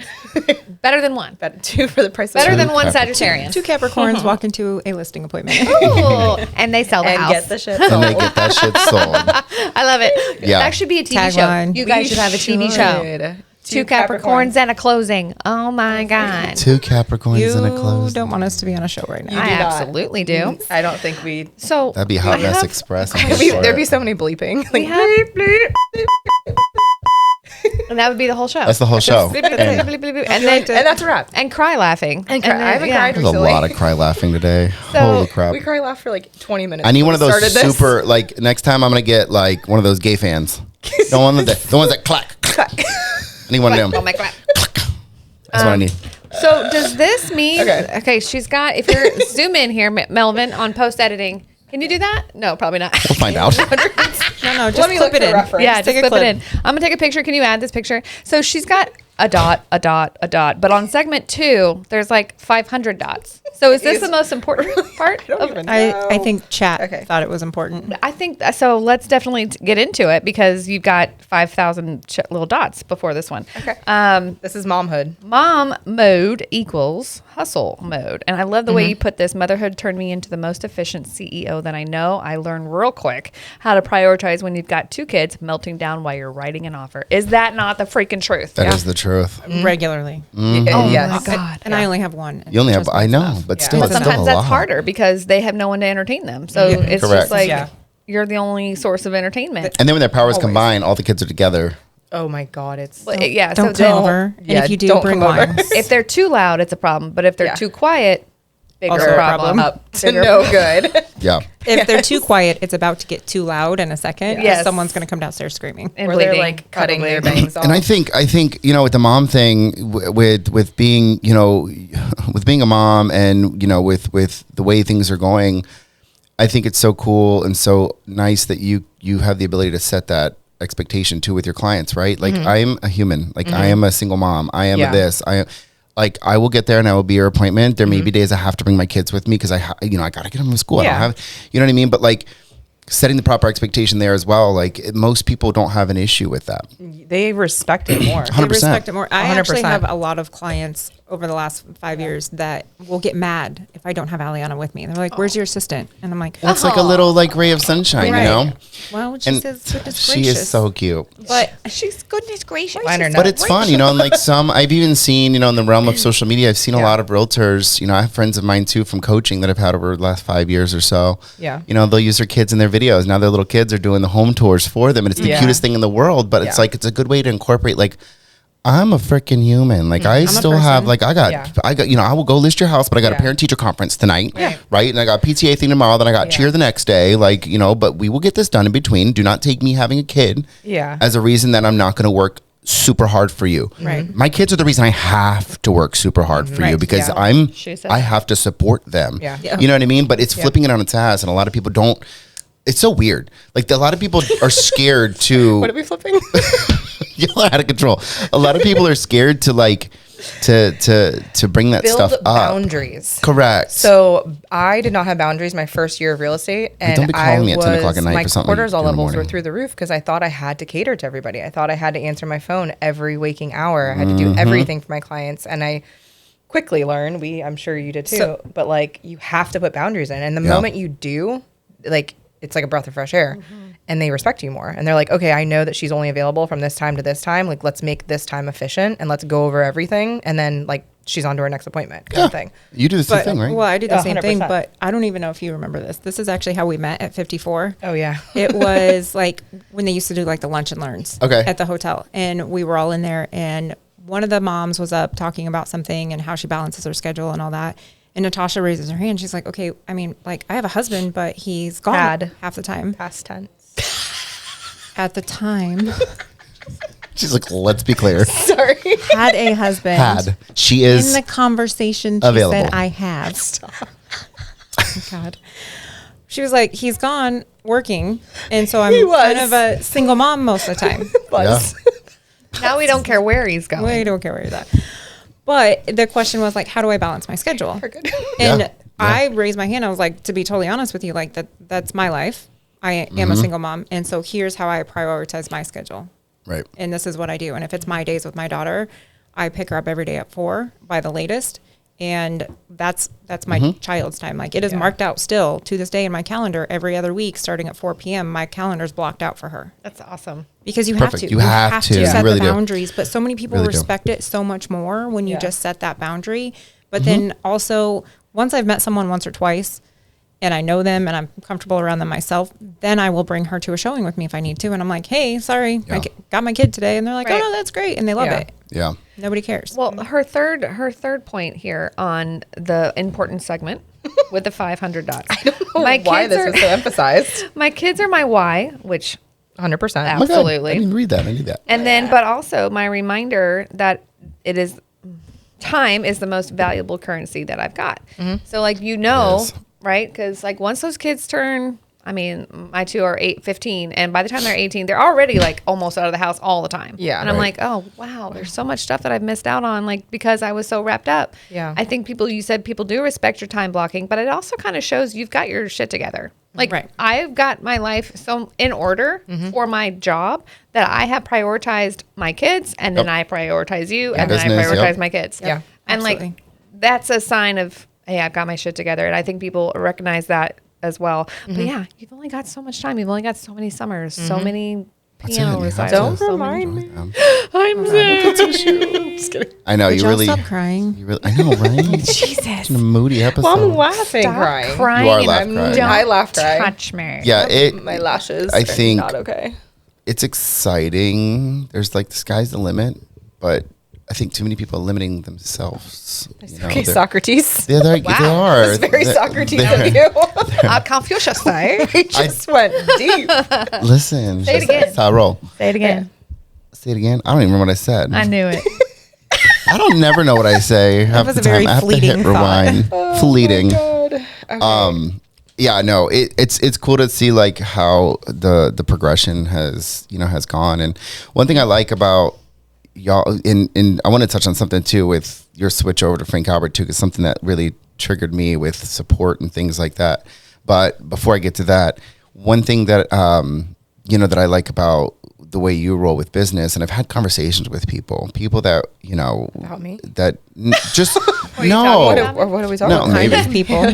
Better than 1. Better 2 for the price. Better than 1 Sagittarian. 2 Capricorns walk into a listing appointment. Ooh, and they sell the house. Get the shit sold. And they get that shit sold. I love it. Yeah. That should be a TV show. You guys should have a TV show. 2 Capricorns and a closing. Oh my God. 2 Capricorns and a You close. don't want us to be on a show right now. I do not. absolutely do. I don't think we. So That'd be Hot Mess Express. There'd be so many bleeping. we Like, have, bleep, bleep. and that would be the whole show. That's the whole show. and, And and then And that's a wrap. and cry laughing. And cry. then- I haven't yeah. cried there's a recently. lot of cry laughing today. So, Holy crap. We cry laugh for like 20 minutes. I need before one of we those started this. super, like, next time I'm going to get, like, one of those gay fans. The ones that clack. I need one of them. Oh my God. That's what I need. So does this mean? Okay. Okay, she's got. If you're zoom in here, Melvin, on post editing. Can you do that? No, probably not. We'll find out. No, just Let me clip look it for in. reference. Yeah, Just just take a clip it clip. in. I'm gonna take a picture. Can you add this picture? So she's got a dot, a dot, a dot. But on segment 2, there's like 500 dots. So is this the most important part? I think chat Okay. thought it was important. I think so. Let's definitely get into it because you've got 5,000 little dots before this one. Okay. This is momhood. Mom mode equals hustle mode. And I love the way you put this. Motherhood turned me into the most efficient CEO that I know. I learned real quick how to prioritize when you've got 2 kids melting down while you're writing an offer. Is that not the freaking truth? That is the truth. Regularly. Oh Yes. my God. And I only have one. You only have, Just I makes know, sense. but Yeah. still, But it's still sometimes a that's lot. harder because they have no one to entertain them. So it's Correct. just like Yeah. you're the only source of entertainment. And then when their powers combine, all the kids are together. Oh my God. It's. But, yeah. Don't so come then- over. And Yeah, if you do, don't bring come over. wine. if they're too loud, it's a problem. But if they're Yeah. too quiet, bigger Also a problem. problem. Up to no good. Yeah. If they're too quiet, it's about to get too loud in a second. Yes. Yes. Someone's going to come downstairs screaming. And Where they're bleeding, like cutting probably. their bangs off. And I think with the mom thing, with being with being a mom, and with the way things are going, I think it's so cool and so nice that you have the ability to set that expectation too with your clients, right? Like I'm a human, like I am a single mom, I am Yeah. a this, I will get there and I will be your appointment. There may be days I have to bring my kids with me because I got to get them to school. I Yeah. don't have, you know what I mean? But like setting the proper expectation there as well. Like most people don't have an issue with that. They respect it more. 100%. They respect it more. I actually 100%. have a lot of clients over the last 5 years that will get mad if I don't have Aliana with me. They're like, "Where's your assistant?" And I'm like, It's like a little like ray of sunshine, Right. you know? "Well, she And says goodness she gracious." is so cute. But She's goodness gracious. Mine are But not. it's fun, and like I've even seen, in the realm of social media, I've seen a lot of realtors, I have friends of mine too from coaching that I've had over the last 5 years or so. Yeah. They'll use their kids in their videos. Now their little kids are doing the home tours for them, and it's the Yeah. cutest thing in the world, but it's Yeah. like, it's a good way to incorporate, like, I'm a freaking human. Like I a still have, person. like, I got, I will go list your house, but I got a Yeah. parent teacher conference tonight. Right. Right. And I got a PTA thing tomorrow. Then I got Yeah. cheer the next day. Like, but we will get this done in between. Do not take me having a kid Yeah. as a reason that I'm not going to work super hard for you. Right. My kids are the reason I have to work super hard for you Right. because Yeah. She said I that. have to support them. Yeah. Yeah. You know what I mean? But it's flipping it on its ass, and a lot of people don't. It's so weird. Like a lot of people are scared to. What are we flipping? You're out of control. A lot of people are scared to to bring that Build stuff up. boundaries. Correct. So I did not have boundaries my first year of real estate, and don't be calling me at 10 o'clock at night my for something cortisol in the levels were morning. through the roof because I thought I had to cater to everybody. I thought I had to answer my phone every waking hour. I had to do everything for my clients, and I quickly learned. I'm sure you did too. But like, you have to put boundaries in, and the moment you do, like, it's like a breath of fresh air. And they respect you more. And they're like, okay, I know that she's only available from this time to this time. Like, let's make this time efficient and let's go over everything. And then, like, she's on to her next appointment kind of thing. You do the same But, thing, right? well, I do the same thing, 100%. but I don't even know if you remember this. This is actually how we met at 54. Oh, yeah. It was like when they used to do like the lunch and learns Okay. at the hotel. And we were all in there, and one of the moms was up talking about something and how she balances her schedule and all that. And Natosha raises her hand. She's like, okay, I mean, like, I have a husband, but he's gone Had. half the time. Past tense. At the time, She's like, let's be clear. Sorry. had a husband. Had. She In is the conversation, she available. said, I have. Oh, God. She was like, he's gone working. And so I'm He was. kind of a single mom most of the time. Buzz. Now we don't care where he's going. We don't care where you're at. But the question was like, how do I balance my schedule? We're good. And Yeah. I raised my hand. I was like, to be totally honest with you, like that's my life. I am a single mom. And so here's how I prioritize my schedule. right. And this is what I do. And if it's my days with my daughter, I pick her up every day at 4 by the latest. And that's my child's time. Like it is marked out still to this day in my calendar. Every other week, starting at 4 p.m., my calendar's blocked out for her. That's awesome. Because you Perfect. have to. You have to. You set really the do. boundaries. But so many people Really do. respect it so much more when you just set that boundary. But then also, once I've met someone once or twice, and I know them and I'm comfortable around them myself, then I will bring her to a showing with me if I need to. And I'm like, hey, sorry, Yeah. got my kid today. And they're like, Right. oh, no, that's great. And they love it. Yeah. Nobody cares. Well, her third point here on the important segment with the 500 dots. I don't know why this was so emphasized. My kids are my why, which 100%. Oh my God, absolutely. I didn't read that. I need that. And then, but also my reminder that time is the most valuable currency that I've got. So like, Yes. right? Because like once those kids turn, I mean, my two are 15, and by the time they're 18, they're already like almost out of the house all the time. Yeah. And I'm Right. like, oh wow, there's so much stuff that I've missed out on, like because I was so wrapped up. Yeah. I think you said people do respect your time blocking, but it also kind of shows you've got your shit together. Like Right. I've got my life so in order for my job that I have prioritized my kids, and then I prioritize you, and then I Business, prioritize yep. my kids. Yeah. And like Absolutely. that's a sign of, hey, I've got my shit together. And I think people recognize that as well. But yeah, you've only got so much time. You've only got so many summers, so many That's piano it. You have recitals. to- Don't so many- remind me. I'm sad. Just kidding. I know But you y'all really. stop crying. You really. I know, right? Jesus. It's a moody episode. Well, I'm laughing, Stop crying. crying. You are and laugh crying. Don't I laugh crying. touch me. Yeah, My lashes I are think- not okay. it's exciting. There's like the sky's the limit, but I think too many people are limiting themselves. You know, Okay, they're- Socrates. Yeah, they are. It's very They're- Socrates they're- of you. Confucius say. I just went deep. Listen. Say it again. That's how I roll. Say it again. Say it again. I don't even remember what I said. I knew it. I don't never know what I say. Half was the a very time. I have to fleeting hit thought. rewind. Fleeting. God. Okay. Yeah, no, it's cool to see like how the progression has gone. And one thing I like about y'all, and I want to touch on something too with your switch over to Frank Albert too, because something that really triggered me with support and things like that. But before I get to that, one thing that that I like about the way you roll with business, and I've had conversations with people that About me? that just you no. talking about? What are we talking No, about? maybe. Kind of people.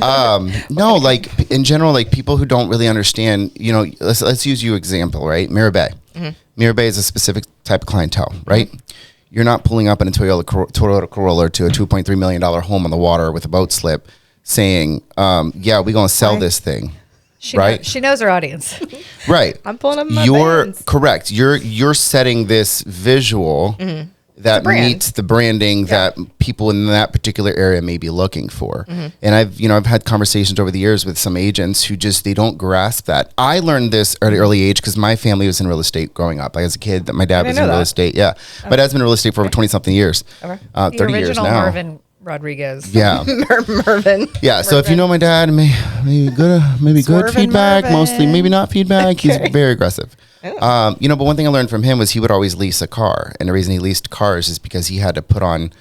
No, like in general, like people who don't really understand, let's use you example, right? Mirror Bay. Mirror Bay is a specific type of clientele, right? You're not pulling up in a Toyota Corolla to a $2.3 million home on the water with a boat slip saying, yeah, we're going to sell this thing. Right? She knows her audience. Right. I'm pulling up my You're bands. correct. You're setting this visual that brand. meets the branding that people in that particular area may be looking for. And I've had conversations over the years with some agents who they don't grasp that. I learned this at an early age because my family was in real estate growing up. Like as a kid, that my dad was in know real that. estate. Yeah, my dad's been in real estate for over 20 something years. Okay. 30 The years original now. Marvin Rodriguez. Yeah. Mervin. Yeah, so if you know my dad, maybe good Swervin' feedback, Mervin. mostly maybe not feedback. He's very aggressive. But one thing I learned from him was he would always lease a car, and the reason he leased cars is because he had to put on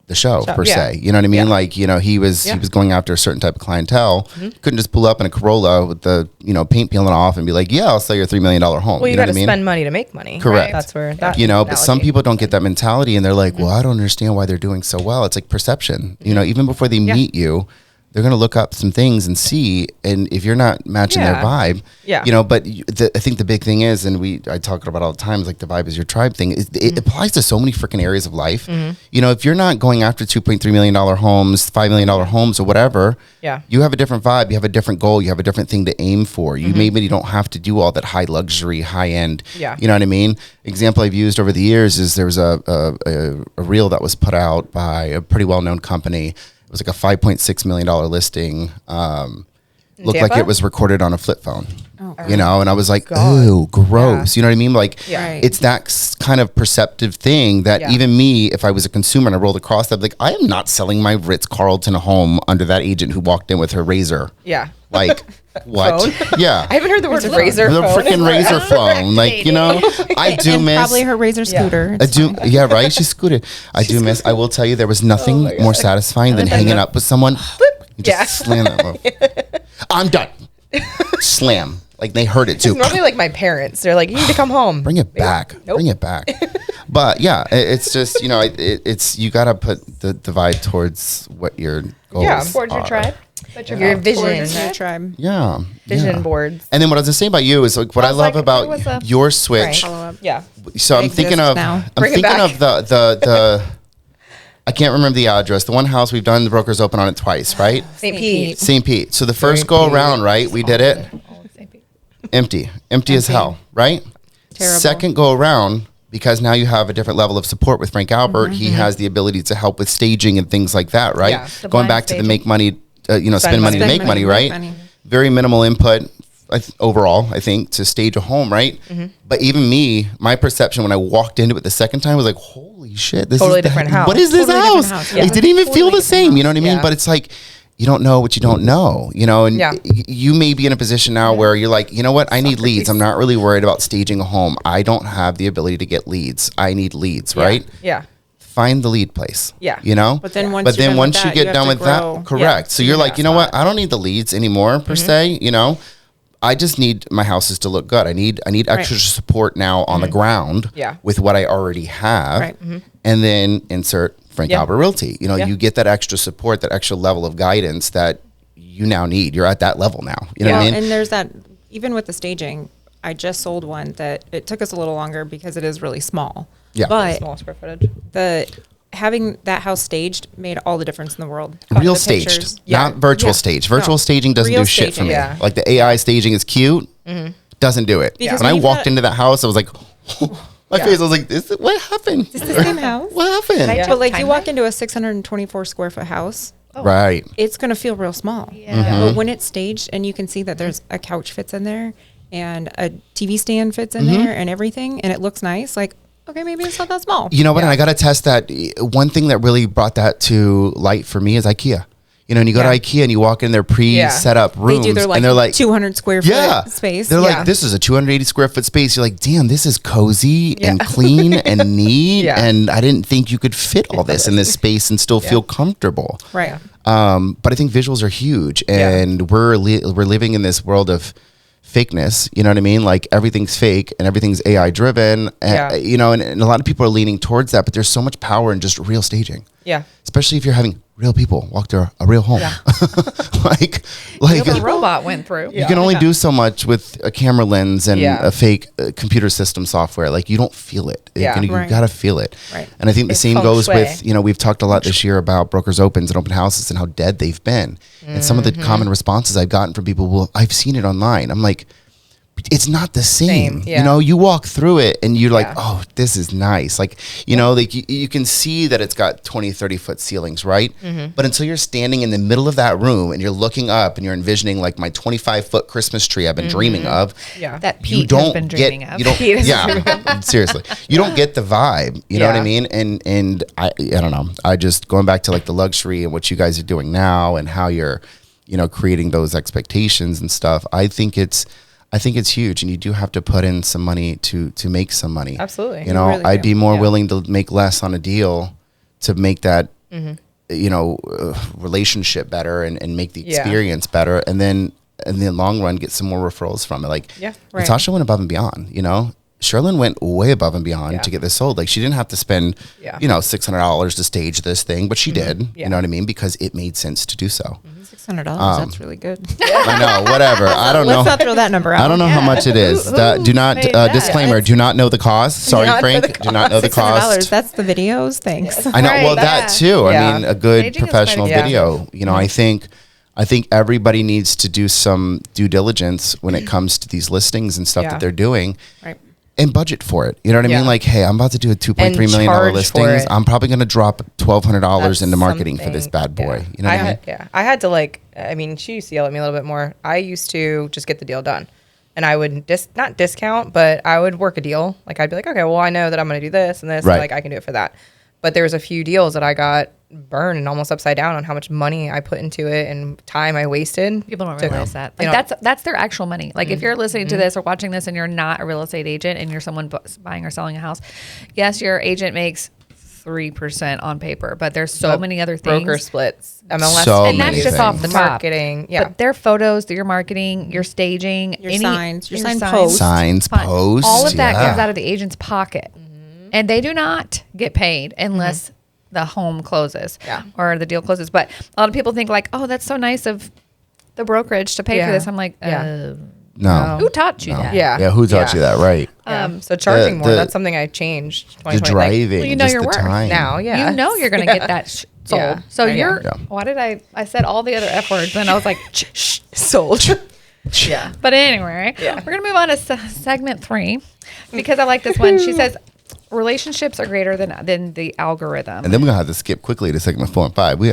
the show per se. You know what I mean? Yeah. Like he was going after a certain type of clientele. Couldn't just pull up in a Corolla with the paint peeling off and be like, yeah, I'll sell your $3 million home. Well, you know got what to I mean? spend money to make money. Correct. That's where that But some analogy. people don't get that mentality and they're like, well, I don't understand why they're doing so well. It's like perception. Even before they meet you, they're going to look up some things and see. And if you're not matching their vibe, but I think the big thing is, and I talk about all the time, is like the vibe is your tribe thing. It applies to so many freaking areas of life. If you're not going after $2.3 million homes, $5 million homes or whatever, you have a different vibe. You have a different goal. You have a different thing to aim for. You maybe don't have to do all that high luxury, high end. Yeah. You know what I mean? Example I've used over the years is there was a reel that was put out by a pretty well-known company. It was like a $5.6 million listing. Looked like Tampa? it was recorded on a flip phone. Oh, And I was like, God. "Ooh, gross." You know what I mean? Like, Right. it's that kind of perceptive thing that even me, if I was a consumer and I rolled across that, I'd be like, I am not selling my Ritz-Carlton home under that agent who walked in with her razor. Yeah. Like, what? Phone? Yeah. I haven't heard the word razor The phone. freaking razor phone. Like, I do And miss. probably her razor scooter. I It's do, fine. yeah, right. She scooted. I do miss. I will tell you, there was nothing more satisfying than hanging up with someone. You just slam that motherfucker. I'm done. Slam. Like they heard it too. It's normally like my parents. They're like, you need to come home. Bring it back. Nope. Bring it back. But yeah, it's just, it's, you got to put the vibe towards what your goals Towards your are. tribe. But Your vision. Your tribe. Yeah. Vision yeah. boards. And then what I was going to say about you is like, what I was love like, there was about a- your switch. Follow up. Yeah. So I'm It thinking exists of, now. I'm Bring it thinking back. of the I can't remember the address. The one house we've done the brokers open on it twice, right? St. Pete. St. Pete. So the first go Pete. around, right? We did it empty as hell, right? Terrible. Second go around, because now you have a different level of support with Frank Albert. He has the ability to help with staging and things like that, right? Yeah. The Going blind back to the staging. make money, spend money to make money, right? money. Very minimal input overall, I think, to stage a home, right? But even me, my perception when I walked into it the second time was like, holy shit, this Totally is the- different house. What is this Totally house? different house, It yeah. didn't even feel Totally the same, you know what I mean? Yeah. But it's like, you don't know what you don't know, and Yeah. you may be in a position now where you're like, you know what, I need leads. I'm not really worried about staging a home. I don't have the ability to get leads. I need leads, right? Yeah. Find the lead place. Yeah. But then once you're done with once you that, get you done have with to grow. that, correct. So you're in like, that you know what? spot. I don't need the leads anymore per se. I just need my houses to look good. I need extra support now on the ground. Yeah. With what I already have, Right. and then insert Frank Yeah. Albert Realty. Yeah. You get that extra support, that extra level of guidance that you now need. You're at that level now. You know what I mean? And there's that, even with the staging, I just sold one that it took us a little longer because it is really small. Yeah. But Small square footage. having that house staged made all the difference in the world. Real The staged, pictures. not virtual Yeah. stage. Virtual No. staging doesn't Real do shit for staging. me. Yeah. Like the AI staging is cute, doesn't do it. Because When I when you've walked got- into that house, I was like, my face. I was like, what happened? It's the same house. What happened? Yeah. But like you Time walk there? into a 624 square foot house, Right. it's going to feel real small. Yeah. But when it's staged and you can see that there's a couch fits in there and a TV stand fits in there and everything, and it looks nice, like, okay, maybe it's not that small. You know what? And I got to test that. One thing that really brought that to light for me is IKEA. And you go to IKEA and you walk in their pre-set up rooms, They do their and they're like 200 square yeah, foot space. They're Yeah. like, this is a 280 square foot space. You're like, damn, this is cozy and clean and neat. Yeah. And I didn't think you could fit all this in this space and still feel comfortable. Right. But I think visuals are huge, and we're living in this world of fakeness. You know what I mean? Like everything's fake and everything's AI driven. Yeah. And a lot of people are leaning towards that, but there's so much power in just real staging. Yeah. Especially if you're having real people walk through a real home. like The robot went through. you can only do so much with a camera lens and Yeah. a fake computer system software. Like you don't feel it. Yeah. You Right. gotta feel it. Right. And I think the It's same feng goes shui. with, we've talked a lot this year about brokers opens and open houses and how dead they've been. And some of the common responses I've gotten from people, well, I've seen it online. I'm like, it's not the same. yeah. You walk through it and you're like, Yeah. oh, this is nice. Like, like you can see that it's got 20, 30 foot ceilings, right? But until you're standing in the middle of that room and you're looking up and you're envisioning like my 25-foot Christmas tree I've been dreaming of. Yeah. That You Pete has don't been get, dreaming of. you don't, Pete has yeah, seriously, you don't get the vibe. You know what I Yeah. mean? And I don't know. I just going back to like the luxury and what you guys are doing now and how you're, creating those expectations and stuff. I think it's huge, and you do have to put in some money to make some money. Absolutely. You know, really I'd do. be more Yeah. willing to make less on a deal to make that, relationship better and make the Yeah. experience better, and then in the long run get some more referrals from it. Like, Yeah. Right. Natosha went above and beyond. Cherilyn went way above and beyond Yeah. to get this sold. Like, she didn't have to spend, Yeah. $600 to stage this thing, but she did. Yeah. You know what I mean? Because it made sense to do so. $600. That's really good. I know, whatever. I don't know. Let's not throw that number out. I don't know how much it is. Who Do not made that? disclaimer. Do not know the cost. Sorry, not know Frank. the Do not know the $600. cost. That's the videos. Thanks. I know. Well, Right, that yeah. too. I Yeah. mean, a good Staging is professional quite expensive. video. I think everybody needs to do some due diligence when it comes to these listings and stuff Yeah. that they're doing. Right. And budget for it. You know what I Yeah. mean? Like, hey, I'm about to do a $2.3 And million charge for listings. it. I'm probably going to drop $1,200 That's into marketing for this something- bad boy. yeah. You know what I mean? I had to she used to yell at me a little bit more. I used to just get the deal done. And I would not discount, but I would work a deal. Like I'd be like, okay, well, I know that I'm going to do this and this, Right. and like I can do it for that. But there was a few deals that I got burned and almost upside down on how much money I put into it and time I wasted. People don't to- realize that. they Like don't- that's their actual money. Like if you're listening to this or watching this and you're not a real estate agent and you're someone buying or selling a house, yes, your agent makes 3% on paper, but there's so But many other things. broker splits, MLS So And that's many just off the things. top. marketing. Yeah. But their photos, your marketing, your staging, Your signs, your sign signs, posts. Signs, fun. posts. All of that yeah. comes out of the agent's pocket. and they do not get paid unless the home closes or the deal closes. But a lot of people think like, oh, that's so nice of the brokerage to pay for this. I'm like, No. who taught you that? Yeah, who taught you that? Right. So charging more, the- that's something I changed. The 2020, driving, well, you know just your the worth time. now, You know you're going to get that sold. Yeah. So Yeah. you're, Yeah. why did I said all the other F words and I was like, sold. Yeah. But anyway, we're going to move on to segment 3 because I like this one. She says, relationships are greater than the algorithm. And then we're going to have to skip quickly to segment 4 and 5. We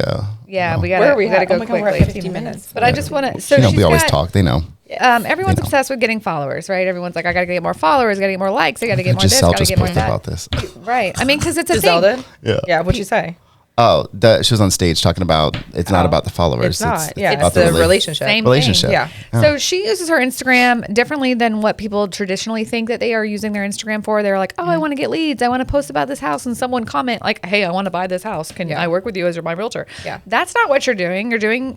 Yeah, we Where got are we? we got to go Oh my God, we're at quickly. 50 minutes. But I just want to. So you know, she's we always got- talk. They know. Everyone's They know. obsessed with getting followers, right? Everyone's like, I got to get more followers, got to get more likes, I got to get more this, Giselle got to just get more posted that. about this. Right. I mean, because it's a Giselle thing. did? Yeah. Yeah. What'd you say? Oh, she was on stage talking about it's not about the followers. It's not. It's about It's the rela- relationship. Same relationship. thing. Yeah. So she uses her Instagram differently than what people traditionally think that they are using their Instagram for. They're like, oh, I want to get leads. I want to post about this house. And someone comment like, hey, I want to buy this house. Can I work with you as my realtor? Yeah. That's not what you're doing.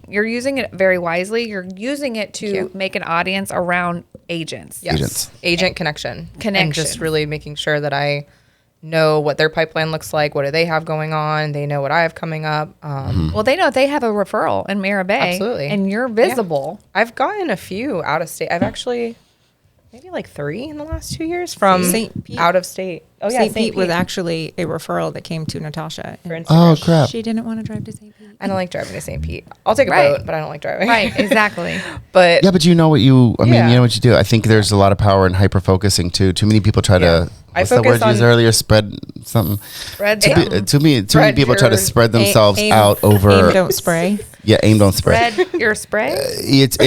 You're using it very wisely. You're using it to make an audience around agents. Yes. Agents. Agent connection. And Connection. just really making sure that I know what their pipeline looks like. What do they have going on? They know what I have coming up. Well, they know they have a referral in Mira Bay. Absolutely. And you're visible. I've gotten a few out of state. I've actually maybe like 3 in the last 2 years from St. Pete. out of state. Oh yeah, St. Pete was actually a referral that came to Natasha. for And Instagram. Oh, crap. she didn't want to drive to St. Pete. I don't like driving to St. Pete. I'll take a Right. boat, but I don't like driving. Right. Exactly. But Yeah, but you know what I mean, Yeah. you know what you do. I think there's a lot of power in hyper focusing too. Too many people try to, I what's the focus word you used on- earlier? Spread something. Spread Too many Spread people try to your- spread themselves Aim- out over. Aim, don't spray. Yeah, aim, don't spread. Spread your spray. It's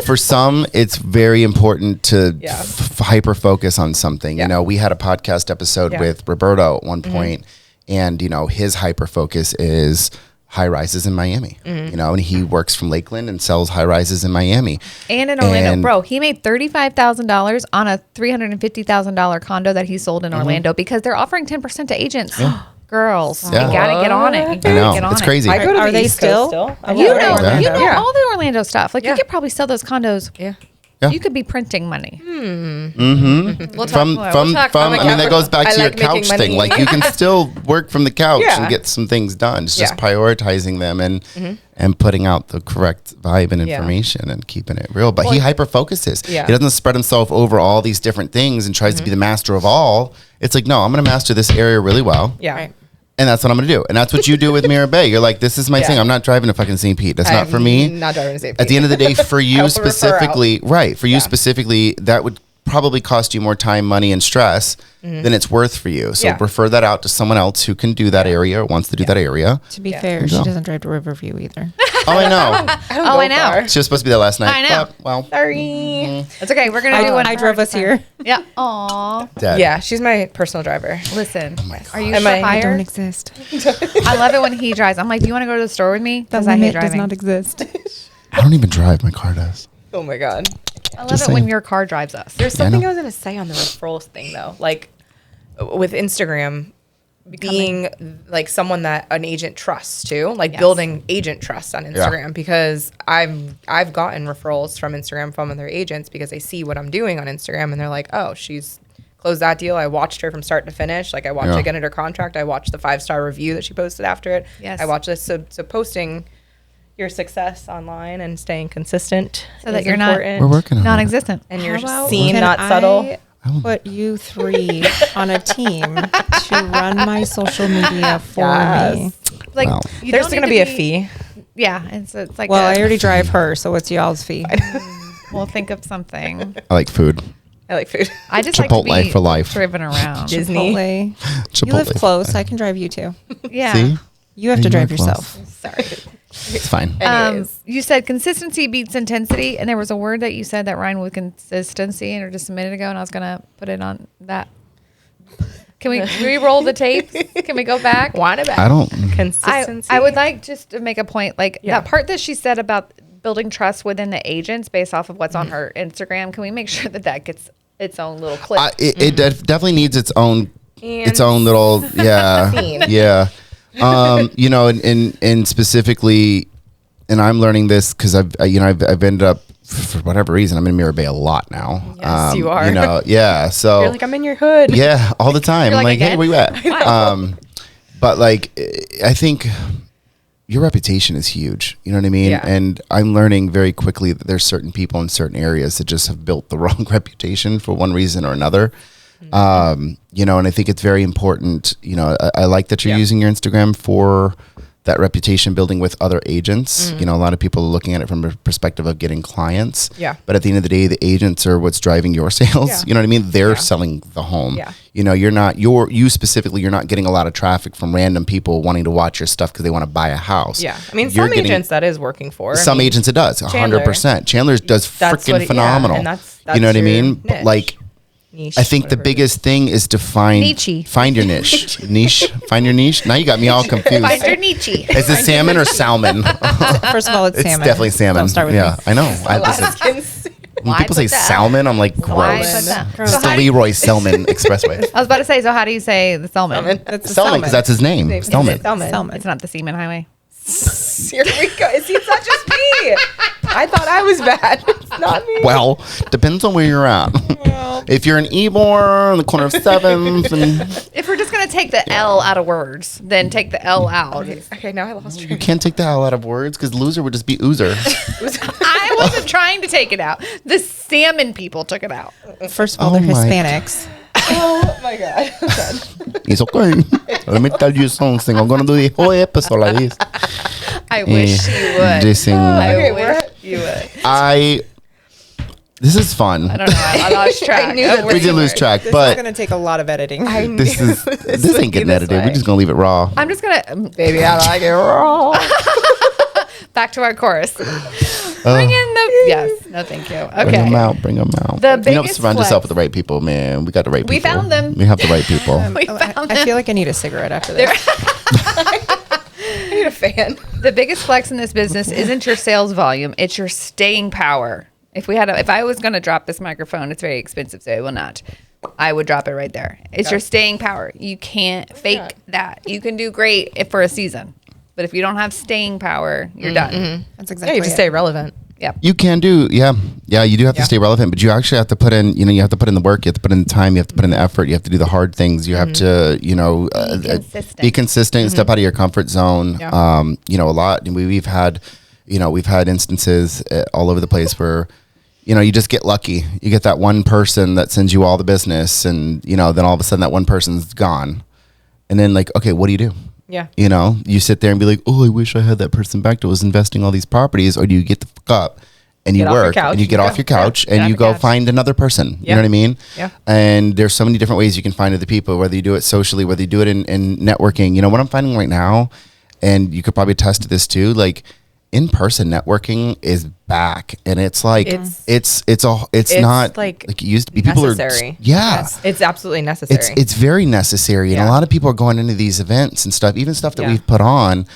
for some it's very important to Yeah. hyper focus on something. Yeah. We had a podcast episode with Roberto at one point, and his hyper focus is high rises in Miami. And he works from Lakeland and sells high rises in Miami. And in Orlando. And- Bro, he made $35,000 on a $350,000 condo that he sold in Orlando because they're offering 10% to agents. Girls, Yeah. you got to get on it. You I gotta know get on it's it. crazy. I go to Are the they East Coast still? I You love know, Orlando. you know Yeah. all the Orlando stuff. Like Yeah. you could probably sell those condos. Yeah. Yeah. You could be printing money. Mm-hmm. We'll talk From more. from We'll talk from. more. I mean, that goes back I to your like making couch thing. money. Like you can still work from the couch Yeah. and get some things done. It's just Yeah. prioritizing them and putting out the correct vibe and Yeah. information and keeping it real. But he hyper focuses. Yeah. He doesn't spread himself over all these different things and tries to be the master of all. It's like, no, I'm going to master this area really well. Yeah. Right. And that's what I'm going to do. And that's what you do with Mira Bay. You're like, this is my Yeah. thing. I'm not driving to fucking St. Pete. That's not for me. Not driving to St. Pete. At the end of the day, for I you will refer out. specifically, right? For you Yeah. specifically, that would probably cost you more time, money, and stress than it's worth for you. So Yeah. refer that out to someone else who can do that area or wants to do that area. To be Yeah. fair, Go. she doesn't drive to Riverview either. Oh, I know. don't Oh, go I know. far. She was supposed to be there last night. I know. But, well, Sorry. It's okay. We're gonna do one. I drove us here. Yeah. Aw. dead. Yeah, she's my personal driver. Listen. my Are you Am for I- I don't hire? exist. I love it when he drives. I'm like, do you want to go to the store with me? The Because I hate limit does driving. not exist. I don't even drive. My car does. Oh my god. I love Just it when saying. your car drives us. There's Yeah, I something know. I was gonna say on the referrals thing though, like with Instagram being like someone that an agent trusts too, like Yes. building agent trust on Instagram because I've gotten referrals from Instagram from other agents because they see what I'm doing on Instagram and they're like, oh, she's closed that deal. I watched her from start to finish. Like I watched Yeah. her get under contract. I watched the 5-star review that she posted after it. Yes. I watched this. So posting your success online and staying consistent So that is you're not- important. We're working on it. Non-existent. and you're How about seen, can not subtle. I put you 3 on a team to run my social media for me. Like, Wow. you There's don't going to need be a fee. Yeah, and so it's like, Well, I already drive her, so what's y'all's fee? we'll think of something. I like food. I like food. I just like to Chipotle be for life. driven around. Disney. Chipotle. Chipotle. You live close. I can drive you too. Yeah. See? You have Yeah, to you drive live close. yourself. Sorry. It's fine. Anyways. You said consistency beats intensity, and there was a word that you said that rhymed with consistency, and just a minute ago, and I was gonna put it on that. Can we re-roll the tape? Can we go back? Want it back. I don't. Consistency. I would like just to make a point, like Yeah. that part that she said about building trust within the agents based off of what's on her Instagram. Can we make sure that that gets its own little clip? It definitely needs its own And little Scene. yeah. And specifically, and I'm learning this because I've ended up for whatever reason, I'm in Mirror Bay a lot now. Yes, you are. You know, yeah. So You're like, I'm in your hood. yeah, all the time. You're I'm like, like, hey, again? where you at? But like, I think your reputation is huge. You know what I mean? Yeah. And I'm learning very quickly that there's certain people in certain areas that just have built the wrong reputation for one reason or another. You know, and I think it's very important. You know, I like that you're using your Instagram for that reputation building with other agents. You know, a lot of people are looking at it from a perspective of getting clients. Yeah. But at the end of the day, the agents are what's driving your sales. Yeah. You know what I mean? They're selling the home. Yeah. You know, you're not, you specifically, you're not getting a lot of traffic from random people wanting to watch your stuff because they want to buy a house. Yeah. I mean, You're some getting- agents that is working for. Some agents it does, 100%. Chandler's does That's freaking what it- yeah, phenomenal. and that's you know what I your mean? But niche. like, Niche, I think the whatever it biggest thing is to find Niche. find your niche. Niche. Find your niche. Now you got me all confused. Find your Nietzsche. Is it salmon or salmon? First of all, it's, It's salmon. definitely salmon. Don't start with Yeah, me. I know. is. When Why people say put that? salmon, I'm like, Why gross. put that? It's So the how do Leroy Selman Expressway. I was about to say, so how do you say the Selman? That's the Selman, because that's his name. Selman. Selman. It's not the Seaman Highway. Here we go. See, it's not just me. I thought I was bad. It's not me. Well, depends on where you're at. If you're in Ybor, on the corner of 7th, and If we're just gonna take the L out of words, then take the L out. Okay, now I lost you track. can't take the L out of words because loser would just be oozer. I wasn't trying to take it out. The salmon people took it out. First of all, Oh they're my Hispanics. Oh my god. It's okay. Let me tell you something. I'm going to do the whole episode like this. I wish you would. Dissing. I Okay, wish you would. This is fun. I don't know. I lost track. knew that of We where did you lose were. track, This is but going to take a lot of editing. this ain't getting edited. We're just going to leave it raw. I'm just gonna Baby, I like it raw. back to our chorus. Bring in the yes. No, thank you. Bring them Okay. out. Bring them out. The you know, biggest surround yourself flex- with the right people, man. We got the right people. We found them. We have the right people. We found I them. feel like I need a cigarette after this. I need a fan. The biggest flex in this business isn't your sales volume; it's your staying power. If I was going to drop this microphone, it's very expensive, so I will not. I would drop it right there. It's your staying power. You can't fake that. You can do great for a season, but if you don't have staying power, you're done. That's Yeah, exactly you have to it. stay relevant. Yep. You can do, yeah. You do have to stay relevant, but you actually have to put in, you have to put in the work, you have to put in the time, you have to put in the effort, you have to do the hard things, you have to, consistent. be consistent, step out of your comfort zone. Yeah. A lot. And we've had instances all over the place where, you just get lucky. You get that one person that sends you all the business, and then all of a sudden that one person's gone, and then like, okay, what do you do? Yeah. You sit there and be like, oh, I wish I had that person back that was investing all these properties. Or do you get the fuck up and you Get off your work couch. and you get off your couch Get and off you your go couch. find another person? You Yeah. know what I mean? Yeah. And there's so many different ways you can find other people, whether you do it socially, whether you do it in networking. What I'm finding right now, and you could probably attest to this too, like in-person networking is back, and it's like it's not like it used to be. People necessary. are yeah. It's absolutely necessary. It's very necessary, and a Yeah. lot of people are going into these events and stuff, even stuff that Yeah. we've put on.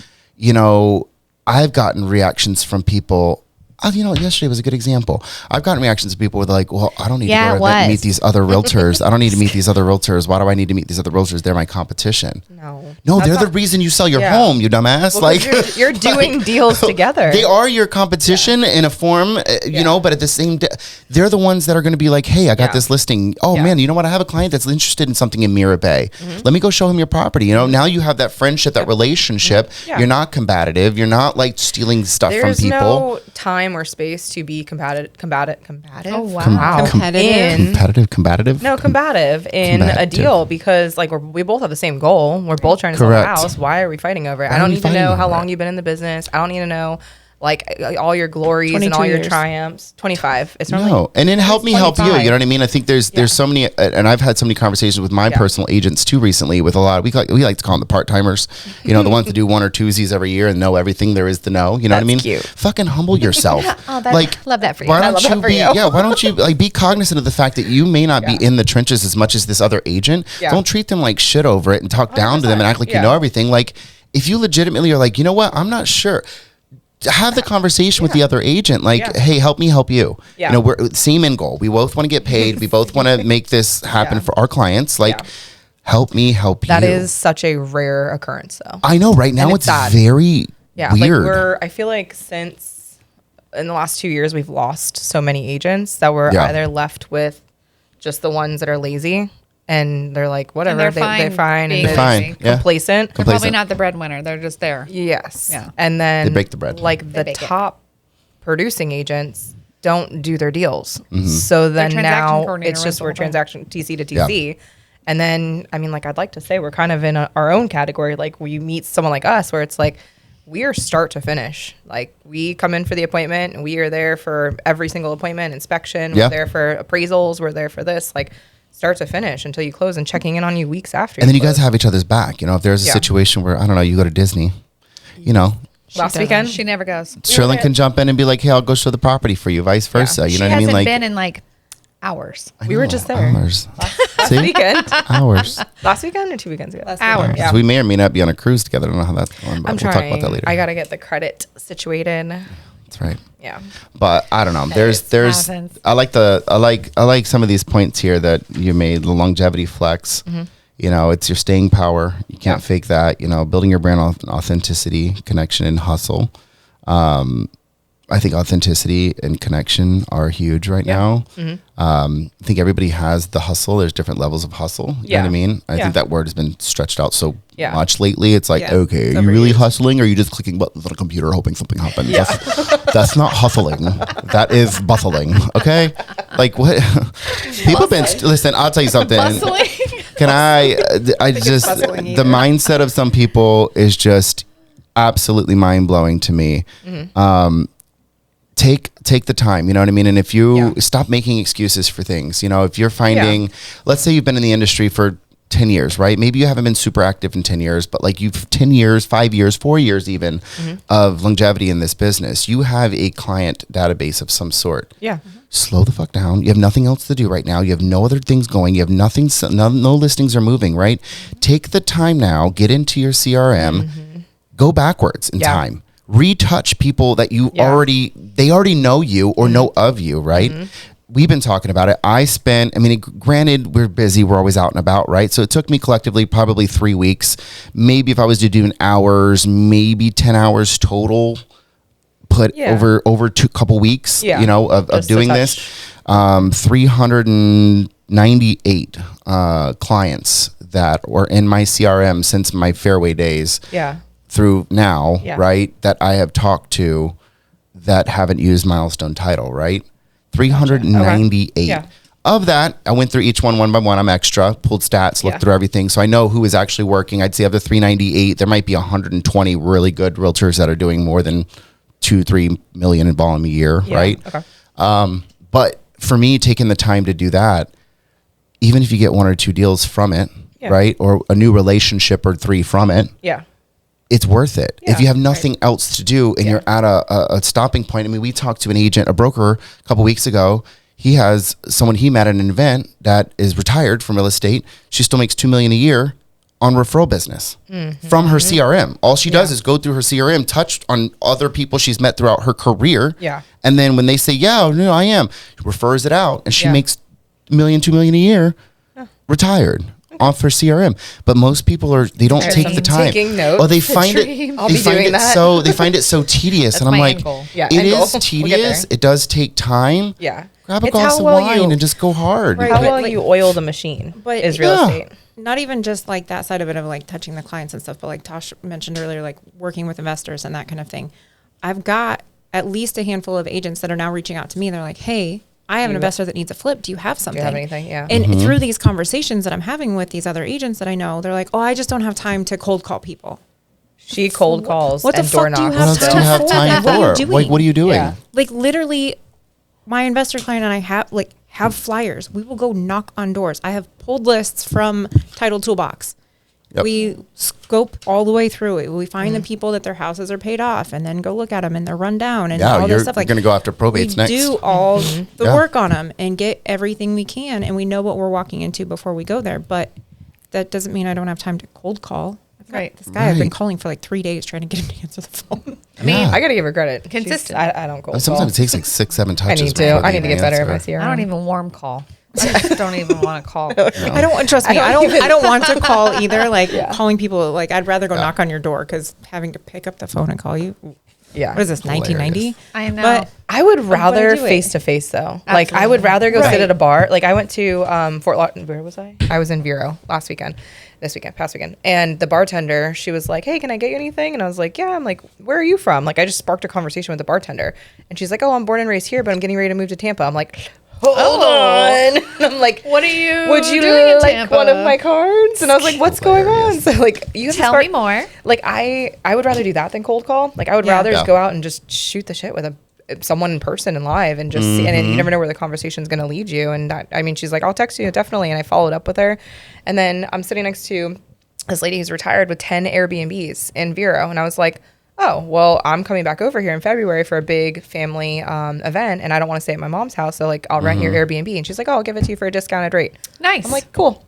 I've gotten reactions from people. Yesterday was a good example. I've gotten reactions from people with like, well, I don't need Yeah, to it go to an event and was. meet these other realtors. I don't need to meet these other realtors. Why do I need to meet these other realtors? They're my competition. no, No, That's they're the not- reason you sell your Yeah. home, you dumbass. Well, like 'cause you're doing deals together. They are your competition in a form, but at the same day, they're the ones that are going to be like, hey, I got Yeah. this listing. Oh Yeah. man, you know what? I have a client that's interested in something in Mirror Bay. Let me go show him your property. Now you have that friendship, that relationship. Yeah. You're not combative. You're not like stealing stuff There's from people. no time or space to be combative. Oh, wow. Competitive. Combative. No, combative in a Combative. deal because like we both have the same goal. We're both trying to sell Correct. a house. Why are we fighting over it? Why I are don't we need to fighting know how over long it? you've been in the business. I don't need to know like all your glories and 22 all your years. triumphs. 25. It's normally No, and then help me help you. You 25. know what I mean? I think there's so many, and I've had so many conversations with my Yeah. personal agents too recently. With a lot, we like to call them the part timers. The ones that do one or twosies every year and know everything there is to know. You know what I mean? That's cute. Fucking humble yourself. Love that for you. Why I don't love that you for be? you. Yeah, why don't you like be cognizant of the fact that you may not be in the trenches as much as this other agent? Yeah. Don't treat them like shit over it and talk down to them and act like you 100%. know everything. Like if you legitimately are like, you know what, I'm not sure. Have the conversation with the other agent. Like, Yeah. hey, help me help you. Yeah. We're same end goal. We both want to get paid. We both want to make this happen Yeah. for our clients. Like, Yeah. help me help That you. is such a rare occurrence though. I know right now And it's it's sad. very Yeah, weird. I feel like since in the last 2 years, we've lost so many agents that we're Yeah. either left with just the ones that are lazy and they're like, whatever, they're they're fine fine being and Fine. lazy. Yeah. complacent. They're probably Complacent. not the breadwinner. They're just there. Yes. Yeah. And then They bake the bread. like the bake it. top producing agents don't do their deals. Mm-hmm. So then transaction now coordinator it's runs just the we're whole thing. transaction TC to TC. And then, I mean, like, I'd like to say we're kind of in our own category. Like, we meet someone like us where it's like, we are start to finish. Like, we come in for the appointment and we are there for every single appointment, inspection. Yeah. We're there for appraisals. We're there for this. Like, start to finish until you close and checking in on you weeks after. And then you guys close. have each other's back. You know, if there's a Yeah. situation where, I don't know, you go to Disney, you know, Last weekend, She never goes. Cherilyn can jump in and be like, hey, I'll go show the property for you, vice versa. You She know what I mean? hasn't Like, been in like hours. I we were know, just there. Hours. last See? weekend. Hours. Last weekend or 2 weekends ago? Hours. Yeah. So we may or may not be on a cruise together. I don't know how that's going, but I'm we'll trying. talk about that later. I got to get the credit situated. That's right. Yeah. But I don't know. There's happens. I like some of these points here that you made, the longevity flex. You know, it's your staying power. You can't fake that. You know, building your brand authenticity, connection, and hustle. I think authenticity and connection are huge right now. I think everybody has the hustle. There's different levels of hustle. You know what I Yeah. mean? I Yeah. think that word has been stretched out so Yeah. much lately. It's like, Yeah. okay, are you really hustling or are you just clicking buttons on a computer hoping something happens? That's not hustling. That is bustling. Okay? Like what? People have been, listen, I'll tell you something. Bustling. Can I just, bustling the either. mindset of some people is just absolutely mind blowing to me. Take the time, you know what I mean? And if you stop making excuses for things, you know, if you're finding, let's say you've been in the industry for 10 years, right? Maybe you haven't been super active in 10 years, but like you've 10 years, 5 years, 4 years even of longevity in this business. You have a client database of some sort. Yeah. Slow the fuck down. You have nothing else to do right now. You have no other things going. You have nothing, no listings are moving, right? Take the time now, get into your CRM, go backwards in time. Retouch people that you they already know you or know of you, right? We've been talking about it. Granted, we're busy. We're always out and about, right? So it took me collectively probably 3 weeks. Maybe if I was to do hours, maybe 10 hours total put over couple weeks, you know, of Just to doing touch. this. 398 clients that were in my CRM since my Fairway days. Yeah. Through now, Yeah. right, that I have talked to that haven't used Milestone Title, right? 398. Okay. Yeah. Of that, I went through each one by one. I'm extra, pulled stats, looked Yeah. through everything. So I know who is actually working. I'd say of the 398, there might be 120 really good realtors that are doing more than 2-3 million in volume a year, Yeah. right? Okay. But for me, taking the time to do that, even if you get 1 or 2 deals from it, right, or a new relationship or 3 from it, Yeah. it's worth it. If Yeah, you have nothing else to do and you're at a stopping point. I mean, we talked to an agent, a broker a couple weeks ago. He has someone he met at an event that is retired from real estate. She still makes $2 million a year on referral business from her CRM. All she does is go through her CRM, touch on other people she's met throughout her career. Yeah. And then when they say, yeah, no, I am, refers it out and she Yeah. makes $1 million, $2 million a year, retired. Off her CRM, but most people they don't Alright, take so the I'm time. taking notes. Or they find it. dream. I'll they be find doing it that. so they find it so tedious, and I'm my like, end goal. Yeah, it end goal. is We'll get tedious. there. It does take time. Yeah. Grab a It's glass how of well wine you- and just go hard. Right. How But, well like- you oil the machine But is real Yeah. estate. Not even just like that side of it of like touching the clients and stuff, but like Tosh mentioned earlier, like working with investors and that kind of thing. I've got at least a handful of agents that are now reaching out to me. They're like, hey, I have an investor that needs a flip. Do you have something? anything? Yeah. And Mm-hmm. through these conversations that I'm having with these other agents that I know, they're like, oh, I just don't have time to cold call people. She cold calls What the and fuck door do you knocks. What else do you have for time that? What are you for? Like, doing? what are you doing? Yeah. Like literally, my investor client and I have flyers. We will go knock on doors. I have pulled lists from Title Toolbox. Yep. We scope all the way through it. We find the people that their houses are paid off, and then go look at them and they're run down and Yeah, all you're this stuff. Like going to go after probates we next. do all the Yeah. work on them and get everything we can, and we know what we're walking into before we go there. But that doesn't mean I don't have time to cold call. I've got Right. This guy I've been Right. calling for like 3 days trying to get him to answer the phone. I mean, Yeah. I gotta give her credit. Consistent. I don't cold Sometimes call. it takes like 6-7 I touches. need to. before I they need to get better at my answer. CRM. I don't even warm call. I just don't even want to call. I don't trust me. I don't want to call either. Like Yeah. calling people. Like I'd rather go knock on your door because having to pick up the phone and call you. Yeah. What is this, 1990? I know. But I would rather do it. face to face though. Like I would rather go sit at a bar. Like I went to Fort Lauderdale. Where was I? I was in Vero past weekend, and the bartender, she was like, "Hey, can I get you anything?" And I was like, "Yeah." I'm like, "Where are you from?" Like I just sparked a conversation with the bartender, and she's like, "Oh, I'm born and raised here, but I'm getting ready to move to Tampa." I'm like, "Hold on." And I'm like, What are you Would you doing in like Tampa? one of my cards? And I was like, "What's going on?" So like, you have to Tell spark- me more. Like I would rather do that than cold call. Like I would rather just go out and just shoot the shit with someone in person and live and just see, and then you never know where the conversation's going to lead you. And I mean, she's like, "I'll text you definitely." And I followed up with her, and then I'm sitting next to this lady who's retired with 10 Airbnbs in Vero, and I was like, "Oh, well, I'm coming back over here in February for a big family event, and I don't want to stay at my mom's house, so like I'll rent your Airbnb." And she's like, "Oh, I'll give it to you for a discounted rate." Nice. I'm like, "Cool."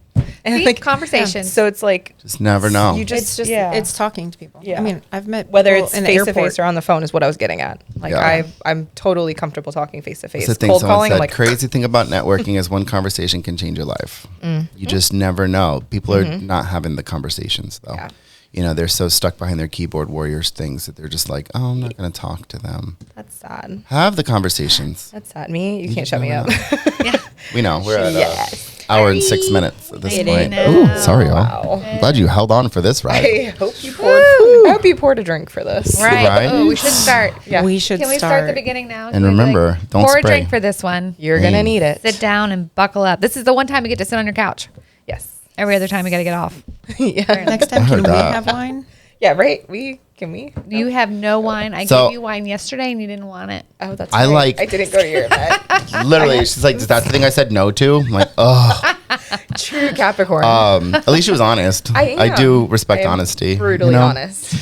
And See? like Conversations. So it's like Just never know. you just it's just, yeah. it's talking to people. Yeah. I mean, I've met Whether people it's in the face to airport. face or on the phone is what I was getting at. Like Yeah. I'm totally comfortable talking face to face. That's the thing Cold someone calling, said. I'm like, Crazy thing about networking is one conversation can change your life. You just never know. People are not having the conversations though. Yeah. You know, they're so stuck behind their keyboard warriors things that they're just like, oh, I'm not going to talk to them. that's sad. Have the conversations. That's sad. Me, you can't just shut me never up. Yeah. We know we're at Yes. hour and 6 minutes at this It point. is. Ooh, sorry, y'all. Wow. I'm glad you held on for this ride. I hope you poured. I hope you poured a drink for this. Right. Right? Oh, we should start. Yeah. We should Can we start at the beginning now? And Can we be remember, don't pour spray. a drink for this one. You're gonna need it. Sit down and buckle up. This is the one time you get to sit on your couch. Yes. Every other time you got to get off. Yeah. Next time, I can heard we that. have wine? Yeah. Right. Can we? You have no wine. I So- gave you wine yesterday and you didn't want it. Oh, that's. I right. like- I didn't go to your event. Literally, she's like, that's the thing I said no to. I'm like, oh. True Capricorn. At least she was honest. I do respect I am honesty. Brutally you know? honest.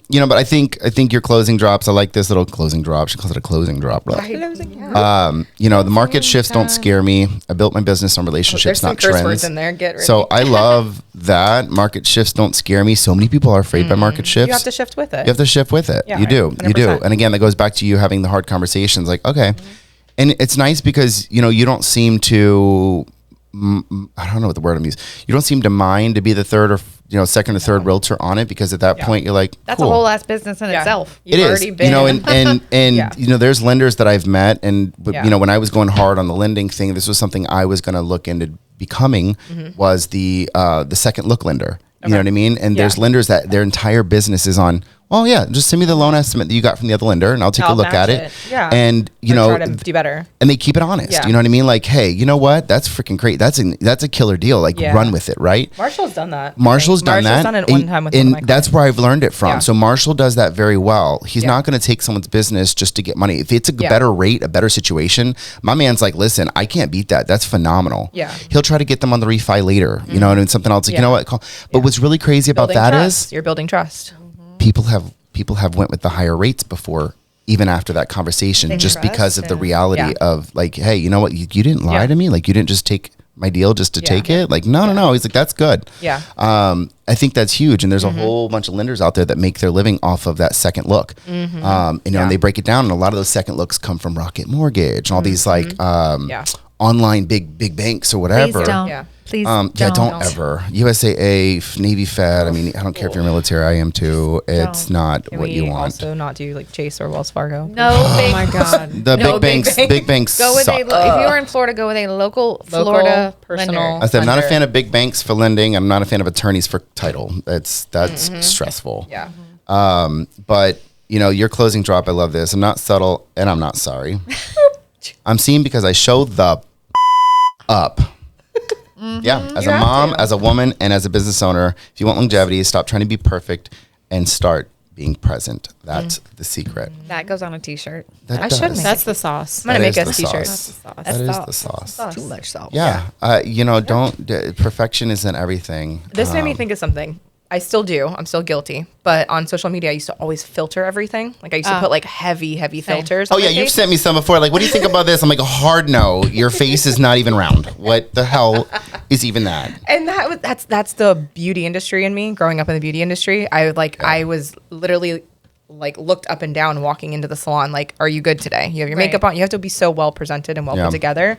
You know, but I think your closing drops. I like this little closing drop. She calls it a closing drop. You know, the market shifts don't scare me. I built my business on relationships, There's some not curse trends. words in there. Get ready. So I love that market shifts don't scare me. So many people are afraid by market shifts. you have to shift with it. You have to shift with it. Yeah, you do. You do. 100%. And again, that goes back to you having the hard conversations. Like, okay, and it's nice because you know you don't seem to. I don't know what the word I'm using. You don't seem to mind to be the third or second or third realtor on it because at that point you're like, That's cool. a whole ass business in Yeah. itself. You've It is, already been. you know, and Yeah. you know, there's lenders that I've met, and Yeah. you know, when I was going hard on the lending thing, this was something I was going to look into becoming was the second look lender. You know what I mean? And there's Yeah. lenders that their entire business is on. Oh yeah, just send me the loan estimate that you got from the other lender, and I'll take a I'll look at match it. it. Yeah. And you Or know, try to do better. and they keep it honest. Yeah. You know what I mean? Like, hey, you know what? That's freaking great. That's a killer deal. Like, Yeah. run with it, right? Marshall's done that. Marshall's done that. Done it one time with one and of my that's clients. where I've learned it from. Yeah. So Marshall does that very well. He's Yeah. not going to take someone's business just to get money. If it's a Yeah. better rate, a better situation, my man's like, listen, I can't beat that. That's phenomenal. Yeah. He'll try to get them on the refi later, you know, and something else. Like, you Yeah. know what? But what's really crazy about Building that trust. is You're building trust. people have went with the higher rates before. Even after that conversation, They just trust because of the and- reality yeah. of like, hey, you know what? You didn't lie Yeah. to me. Like, you didn't just take my deal just to Yeah. take it. Like, no. He's like, that's good. Yeah. I think that's huge. And there's a whole bunch of lenders out there that make their living off of that second look. You know, and they break it down. And a lot of those second looks come from Rocket Mortgage and all these like Yeah. online big banks or Please whatever. don't. Yeah. Please Yeah, don't. don't ever. USAA, Navy Fed. I mean, I don't care if you're military. I am too. It's Don't. not Can what we you want. also not do like Chase or Wells Fargo? No big. Oh my God. The No, big big banks Go with suck. if you were in Florida, go with a local Florida personal. lender. I said, I'm not a lender. fan of big banks for lending. I'm not a fan of attorneys for title. That's stressful. Yeah. But you know, your closing drop. I love this. I'm not subtle, and I'm not sorry. I'm seen because I showed the up. Yeah, as You a have mom, to. as a woman, and as a business owner, if you want longevity, stop trying to be perfect and start being present. That's the secret. That goes on a t-shirt. That I should does. make That's the sauce. I'm gonna That make is us the t-shirts. sauce. That's That is salt. the sauce. Too much salt. Yeah. You know, perfection isn't everything. This made me think of something. I still do. I'm still guilty. But on social media, I used to always filter everything. Like I used to put like heavy filters. Oh on yeah, my you've face. sent me some before. Like, what do you think about this? I'm like, hard no. Your face is not even round. What the hell is even that? And that's the beauty industry in me. Growing up in the beauty industry, I was literally like looked up and down walking into the salon. Like, are you good today? You have your Right. makeup on. You have to be so well presented and well Yeah. put together.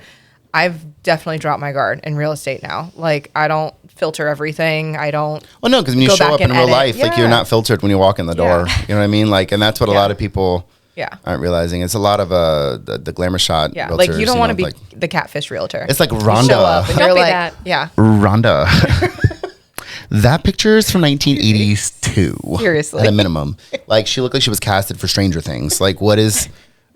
I've definitely dropped my guard in real estate now. Like, I don't filter everything. I don't. Well, no, because when you go show back up in and real edit. life, like, you're Yeah. not filtered when you walk in the door. Yeah. You know what I mean? Like, and that's what a Yeah. lot of people Yeah. aren't realizing. It's a lot of the glamour shot. Yeah. realtors, Like, you don't want to be like, the catfish realtor. it's like You show up and Rhonda. you're Don't be like, that. yeah. Rhonda. That picture is from 1982. Seriously. At a minimum. Like, she looked like she was casted for Stranger Things. Like, what is...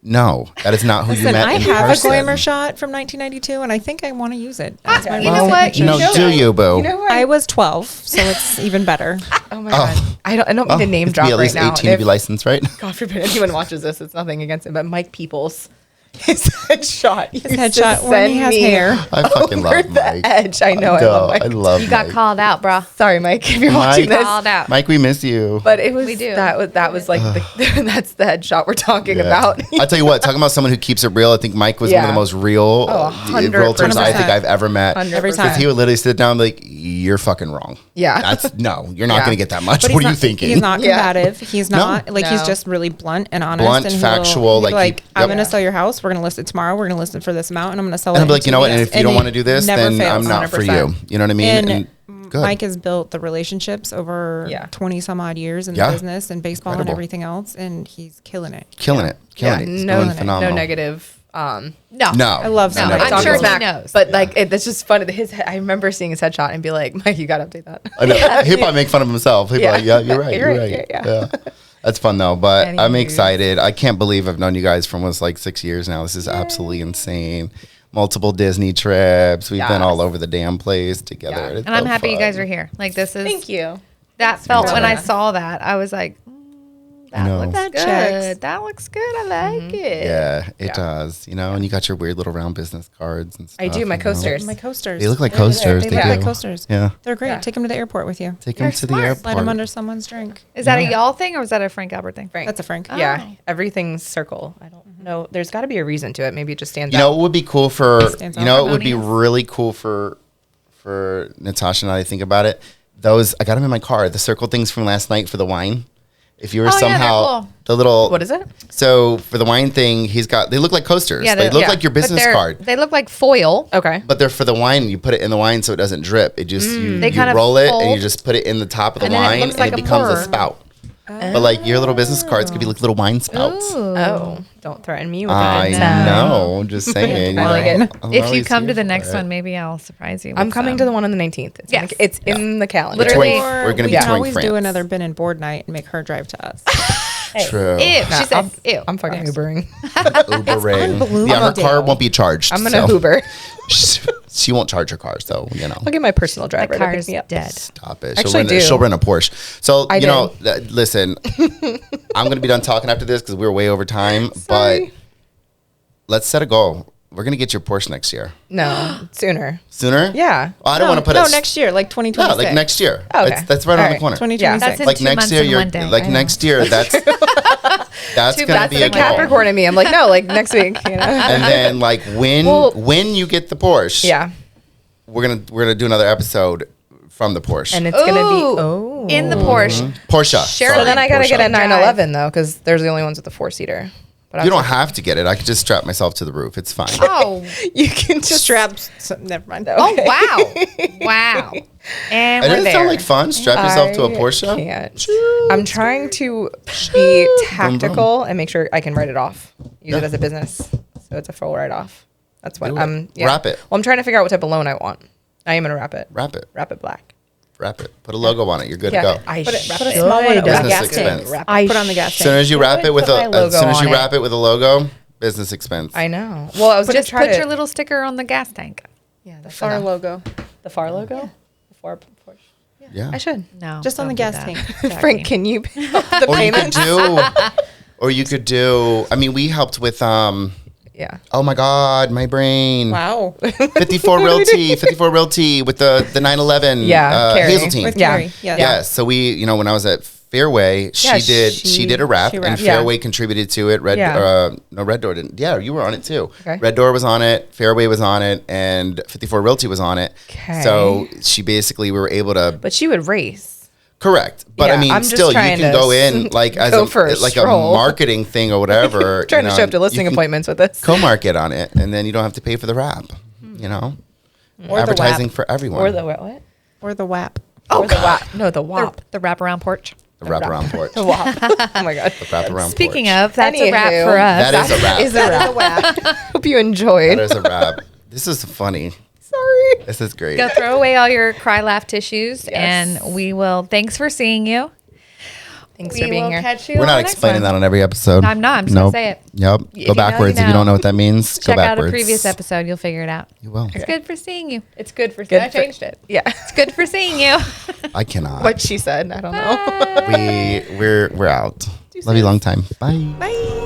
No, that is not who you Listen, met I in have person. a glamour shot from 1992, and I think I want to use it. As my you know recent what? picture. No, know do what? you, boo? You know what? I was 12, so it's even better. Oh my God. I don't mean to name You have drop be at right least now. 18 to be licensed, right? God forbid anyone watches this. It's nothing against him, but Mike Peoples, his headshot. His headshot when he has hair. I fucking love over the Mike. edge. I know. I Duh, love Mike. I love You got Mike. called out, bro. Sorry, Mike, if you're watching Mike. this. Called out. Mike, we miss you. But it was We do. that was like that's the headshot we're talking Yeah. about. I'll tell you what, talking about someone who keeps it real, I think Mike was one of Yeah. the most real 100%. realtors I think I've ever met. 100%. Every time. Because he would literally sit down and be like, you're fucking wrong. Yeah. That's no, you're not Yeah. going to get that much. But What are you not- thinking? He's not Yeah. combative. He's not like he's No. just really blunt and honest. Blunt, and factual, he'll be like, he- I'm yep. going to sell your house. We're going to list it tomorrow. We're going to list it for this amount, and I'm going to sell it. And I'll be in like, you know 2 what? And weeks. if you don't he want to do this, never then fails. I'm not for 100%. you. You know what I mean? And good. Mike has built the relationships over Yeah. 20 some odd years in Yeah. the business and baseball Incredible. and everything else, and he's killing it. Killing it. Killing it. He's doing phenomenal. no negative. No. No. I love No, Mike. no, I'm no. sure he Back, knows. But like that's just funny. I remember seeing his headshot and be like, Mike, you got to update that. I know. He'd probably make fun of himself. He'd Yeah. be like, yeah, you're right. You're You're right. right. Yeah. That's fun though. But I'm Anyways. excited. I can't believe I've known you guys for almost like 6 years now. This is absolutely insane. Multiple Disney trips. We've been Yes. all over the damn place together. Yeah. It's And I'm so happy you fun. guys are here. Like, this is. Thank you. That felt when I Yeah. saw that. I was like, that know. looks That good. checks. That looks good. I like it. Yeah, it Yeah. does. You know, and you got your weird little round business cards and stuff. I do, my you know. coasters. My coasters. They look like coasters. They They look do. like coasters. Yeah. They're great. Yeah. Take them to the airport with you. Take You're them to the smart. airport. Slide them under someone's drink. Is that a y'all thing or was that a Frank Albert thing? Frank. That's a Frank. Yeah, Oh. everything's circle. I don't know. There's got to be a reason to it. Maybe it just stands You know out. what would be cool for Stands you out. know it would be Harmonious. really cool for Natasha and I think about it. Those I got them in my car. The circle things from last night for the wine. If you were Oh, yeah, they're somehow cool. the little What is it? So for the wine thing, they look like coasters. Yeah, they they're- look yeah. like your But business card. They look like foil. Okay. But they're for the wine. You put it in the wine so it doesn't drip. It just They you kind of roll it and you fold. just put it in the top of the And then it wine looks and like it a becomes a pour. spout. But like your little business cards could be like little wine spouts. Ooh. Oh, don't threaten me with I that. know. Just saying. I like it. I'm If you always come here to the for next it. one, maybe I'll surprise you. I'm with coming some. to the one on the 19th. Yes. It's in the calendar. Literally. Touring- we're gonna we be can touring always France. do another bin and board night and make her drive to us. True. Ew. She Nah, said, ew. I'm fucking Ubering. Ubering. Yeah, her car won't be charged. I'm gonna so Uber. She won't charge her car, so you know. I'll get my personal driver to pick car's me up. dead. Stop it. Actually, I do. She'll rent a Porsche. So I you know, did. listen. I'm gonna be done talking after this because we're way over time. Sorry. But let's set a goal. We're gonna get your Porsche next year. No, sooner. Sooner? Yeah. Oh, I don't want to put no, a next year, like 2026. No, like next year. Oh, okay. That's right All on the right. corner. 2026. That's in Like 2 next months year, and you're 1 day. like I know. next year. That's gonna That's be the a goal. Capricorn in me. I'm like, no, like next week. You know? And then like Well- when you get the Porsche, Yeah. we're gonna do another episode from the Porsche. And it's gonna be Ooh. In the Porsche. Porsche. Cheryl- So sorry, then I gotta Porsche. get a Drive. 911 though, because there's the only ones with the 4-seater. But I You was don't have to get it. I could just strap myself to the roof. It's fine. Oh. like, you can just straps. Never mind. Oh, wow. Wow. And It we're doesn't there. sound like fun. Strap yourself to a I Porsche. Can't. I'm trying to be tactical and make sure I can write it off. Use it as a business, so it's a full write off. That's what Do it. I'm. Yeah. Wrap it. Well, I'm trying to figure out what type of loan I want. I am gonna wrap it. Wrap it. Wrap it black. Wrap it. Put a logo on it. You're good Yeah. to go. I Put a should. small one on the Business gas expense. tank. I Put on the gas As soon as you wrap it with Put my as soon logo as you on wrap it with a logo, business expense. I know. Well, I was Just gonna try put to. your little sticker on the gas tank. Yeah, that's Far enough. logo. The FAR logo. The FAR Porsche. Yeah. I should. No. Just on the don't do gas that. tank. Jackie. Frank, can you pay off the Or you could payment? do. I mean, we helped with. Yeah. Oh my God, my brain. Wow. 54 Realty with the 911. Yeah, Carrie. Hazeltine. With Yeah. Carrie. Yeah. Yes. So we, when I was at Fairway, Yeah, she did a rap, she and rapped. Yeah. Fairway contributed to it. Red Door didn't. Yeah, you were on it too. Okay. Red Door was on it, Fairway was on it, and 54 Realty was on it. Okay. So she basically, we were able to But she would race. correct. But Yeah, I mean, I'm just still, you trying can to go in like as go for a like a stroll. marketing thing or whatever. Trying to show up to and listing you can appointments with this. Co-market on it, and then you don't have to pay for the wrap. you know, Or the advertising WAP. for everyone. Or the what? Or the WAP. Or the WAP. No, the WAP. The wraparound porch. the wraparound porch. The WAP. Oh my god. The wraparound Speaking porch. of, that's a wrap Anywho, for us. That is a wrap. Is a wrap. Hope you enjoyed. That is a wrap. This is funny. Sorry. This is great. Go throw away all your cry laugh tissues, Yes. and we will. Thanks for seeing you. Thanks We for being will here. catch you. We're on not the next explaining one. that on every episode. I'm not. I'm just gonna say it. Yep. you Go know, you backwards. If you know. don't know what that means, Check go out backwards. a previous episode. You'll figure it out. You will. It's good for seeing you. It's good for I changed it. Yeah. It's good for seeing you. I cannot. What she said. I don't know. We're out. Love you long time. Bye. Bye.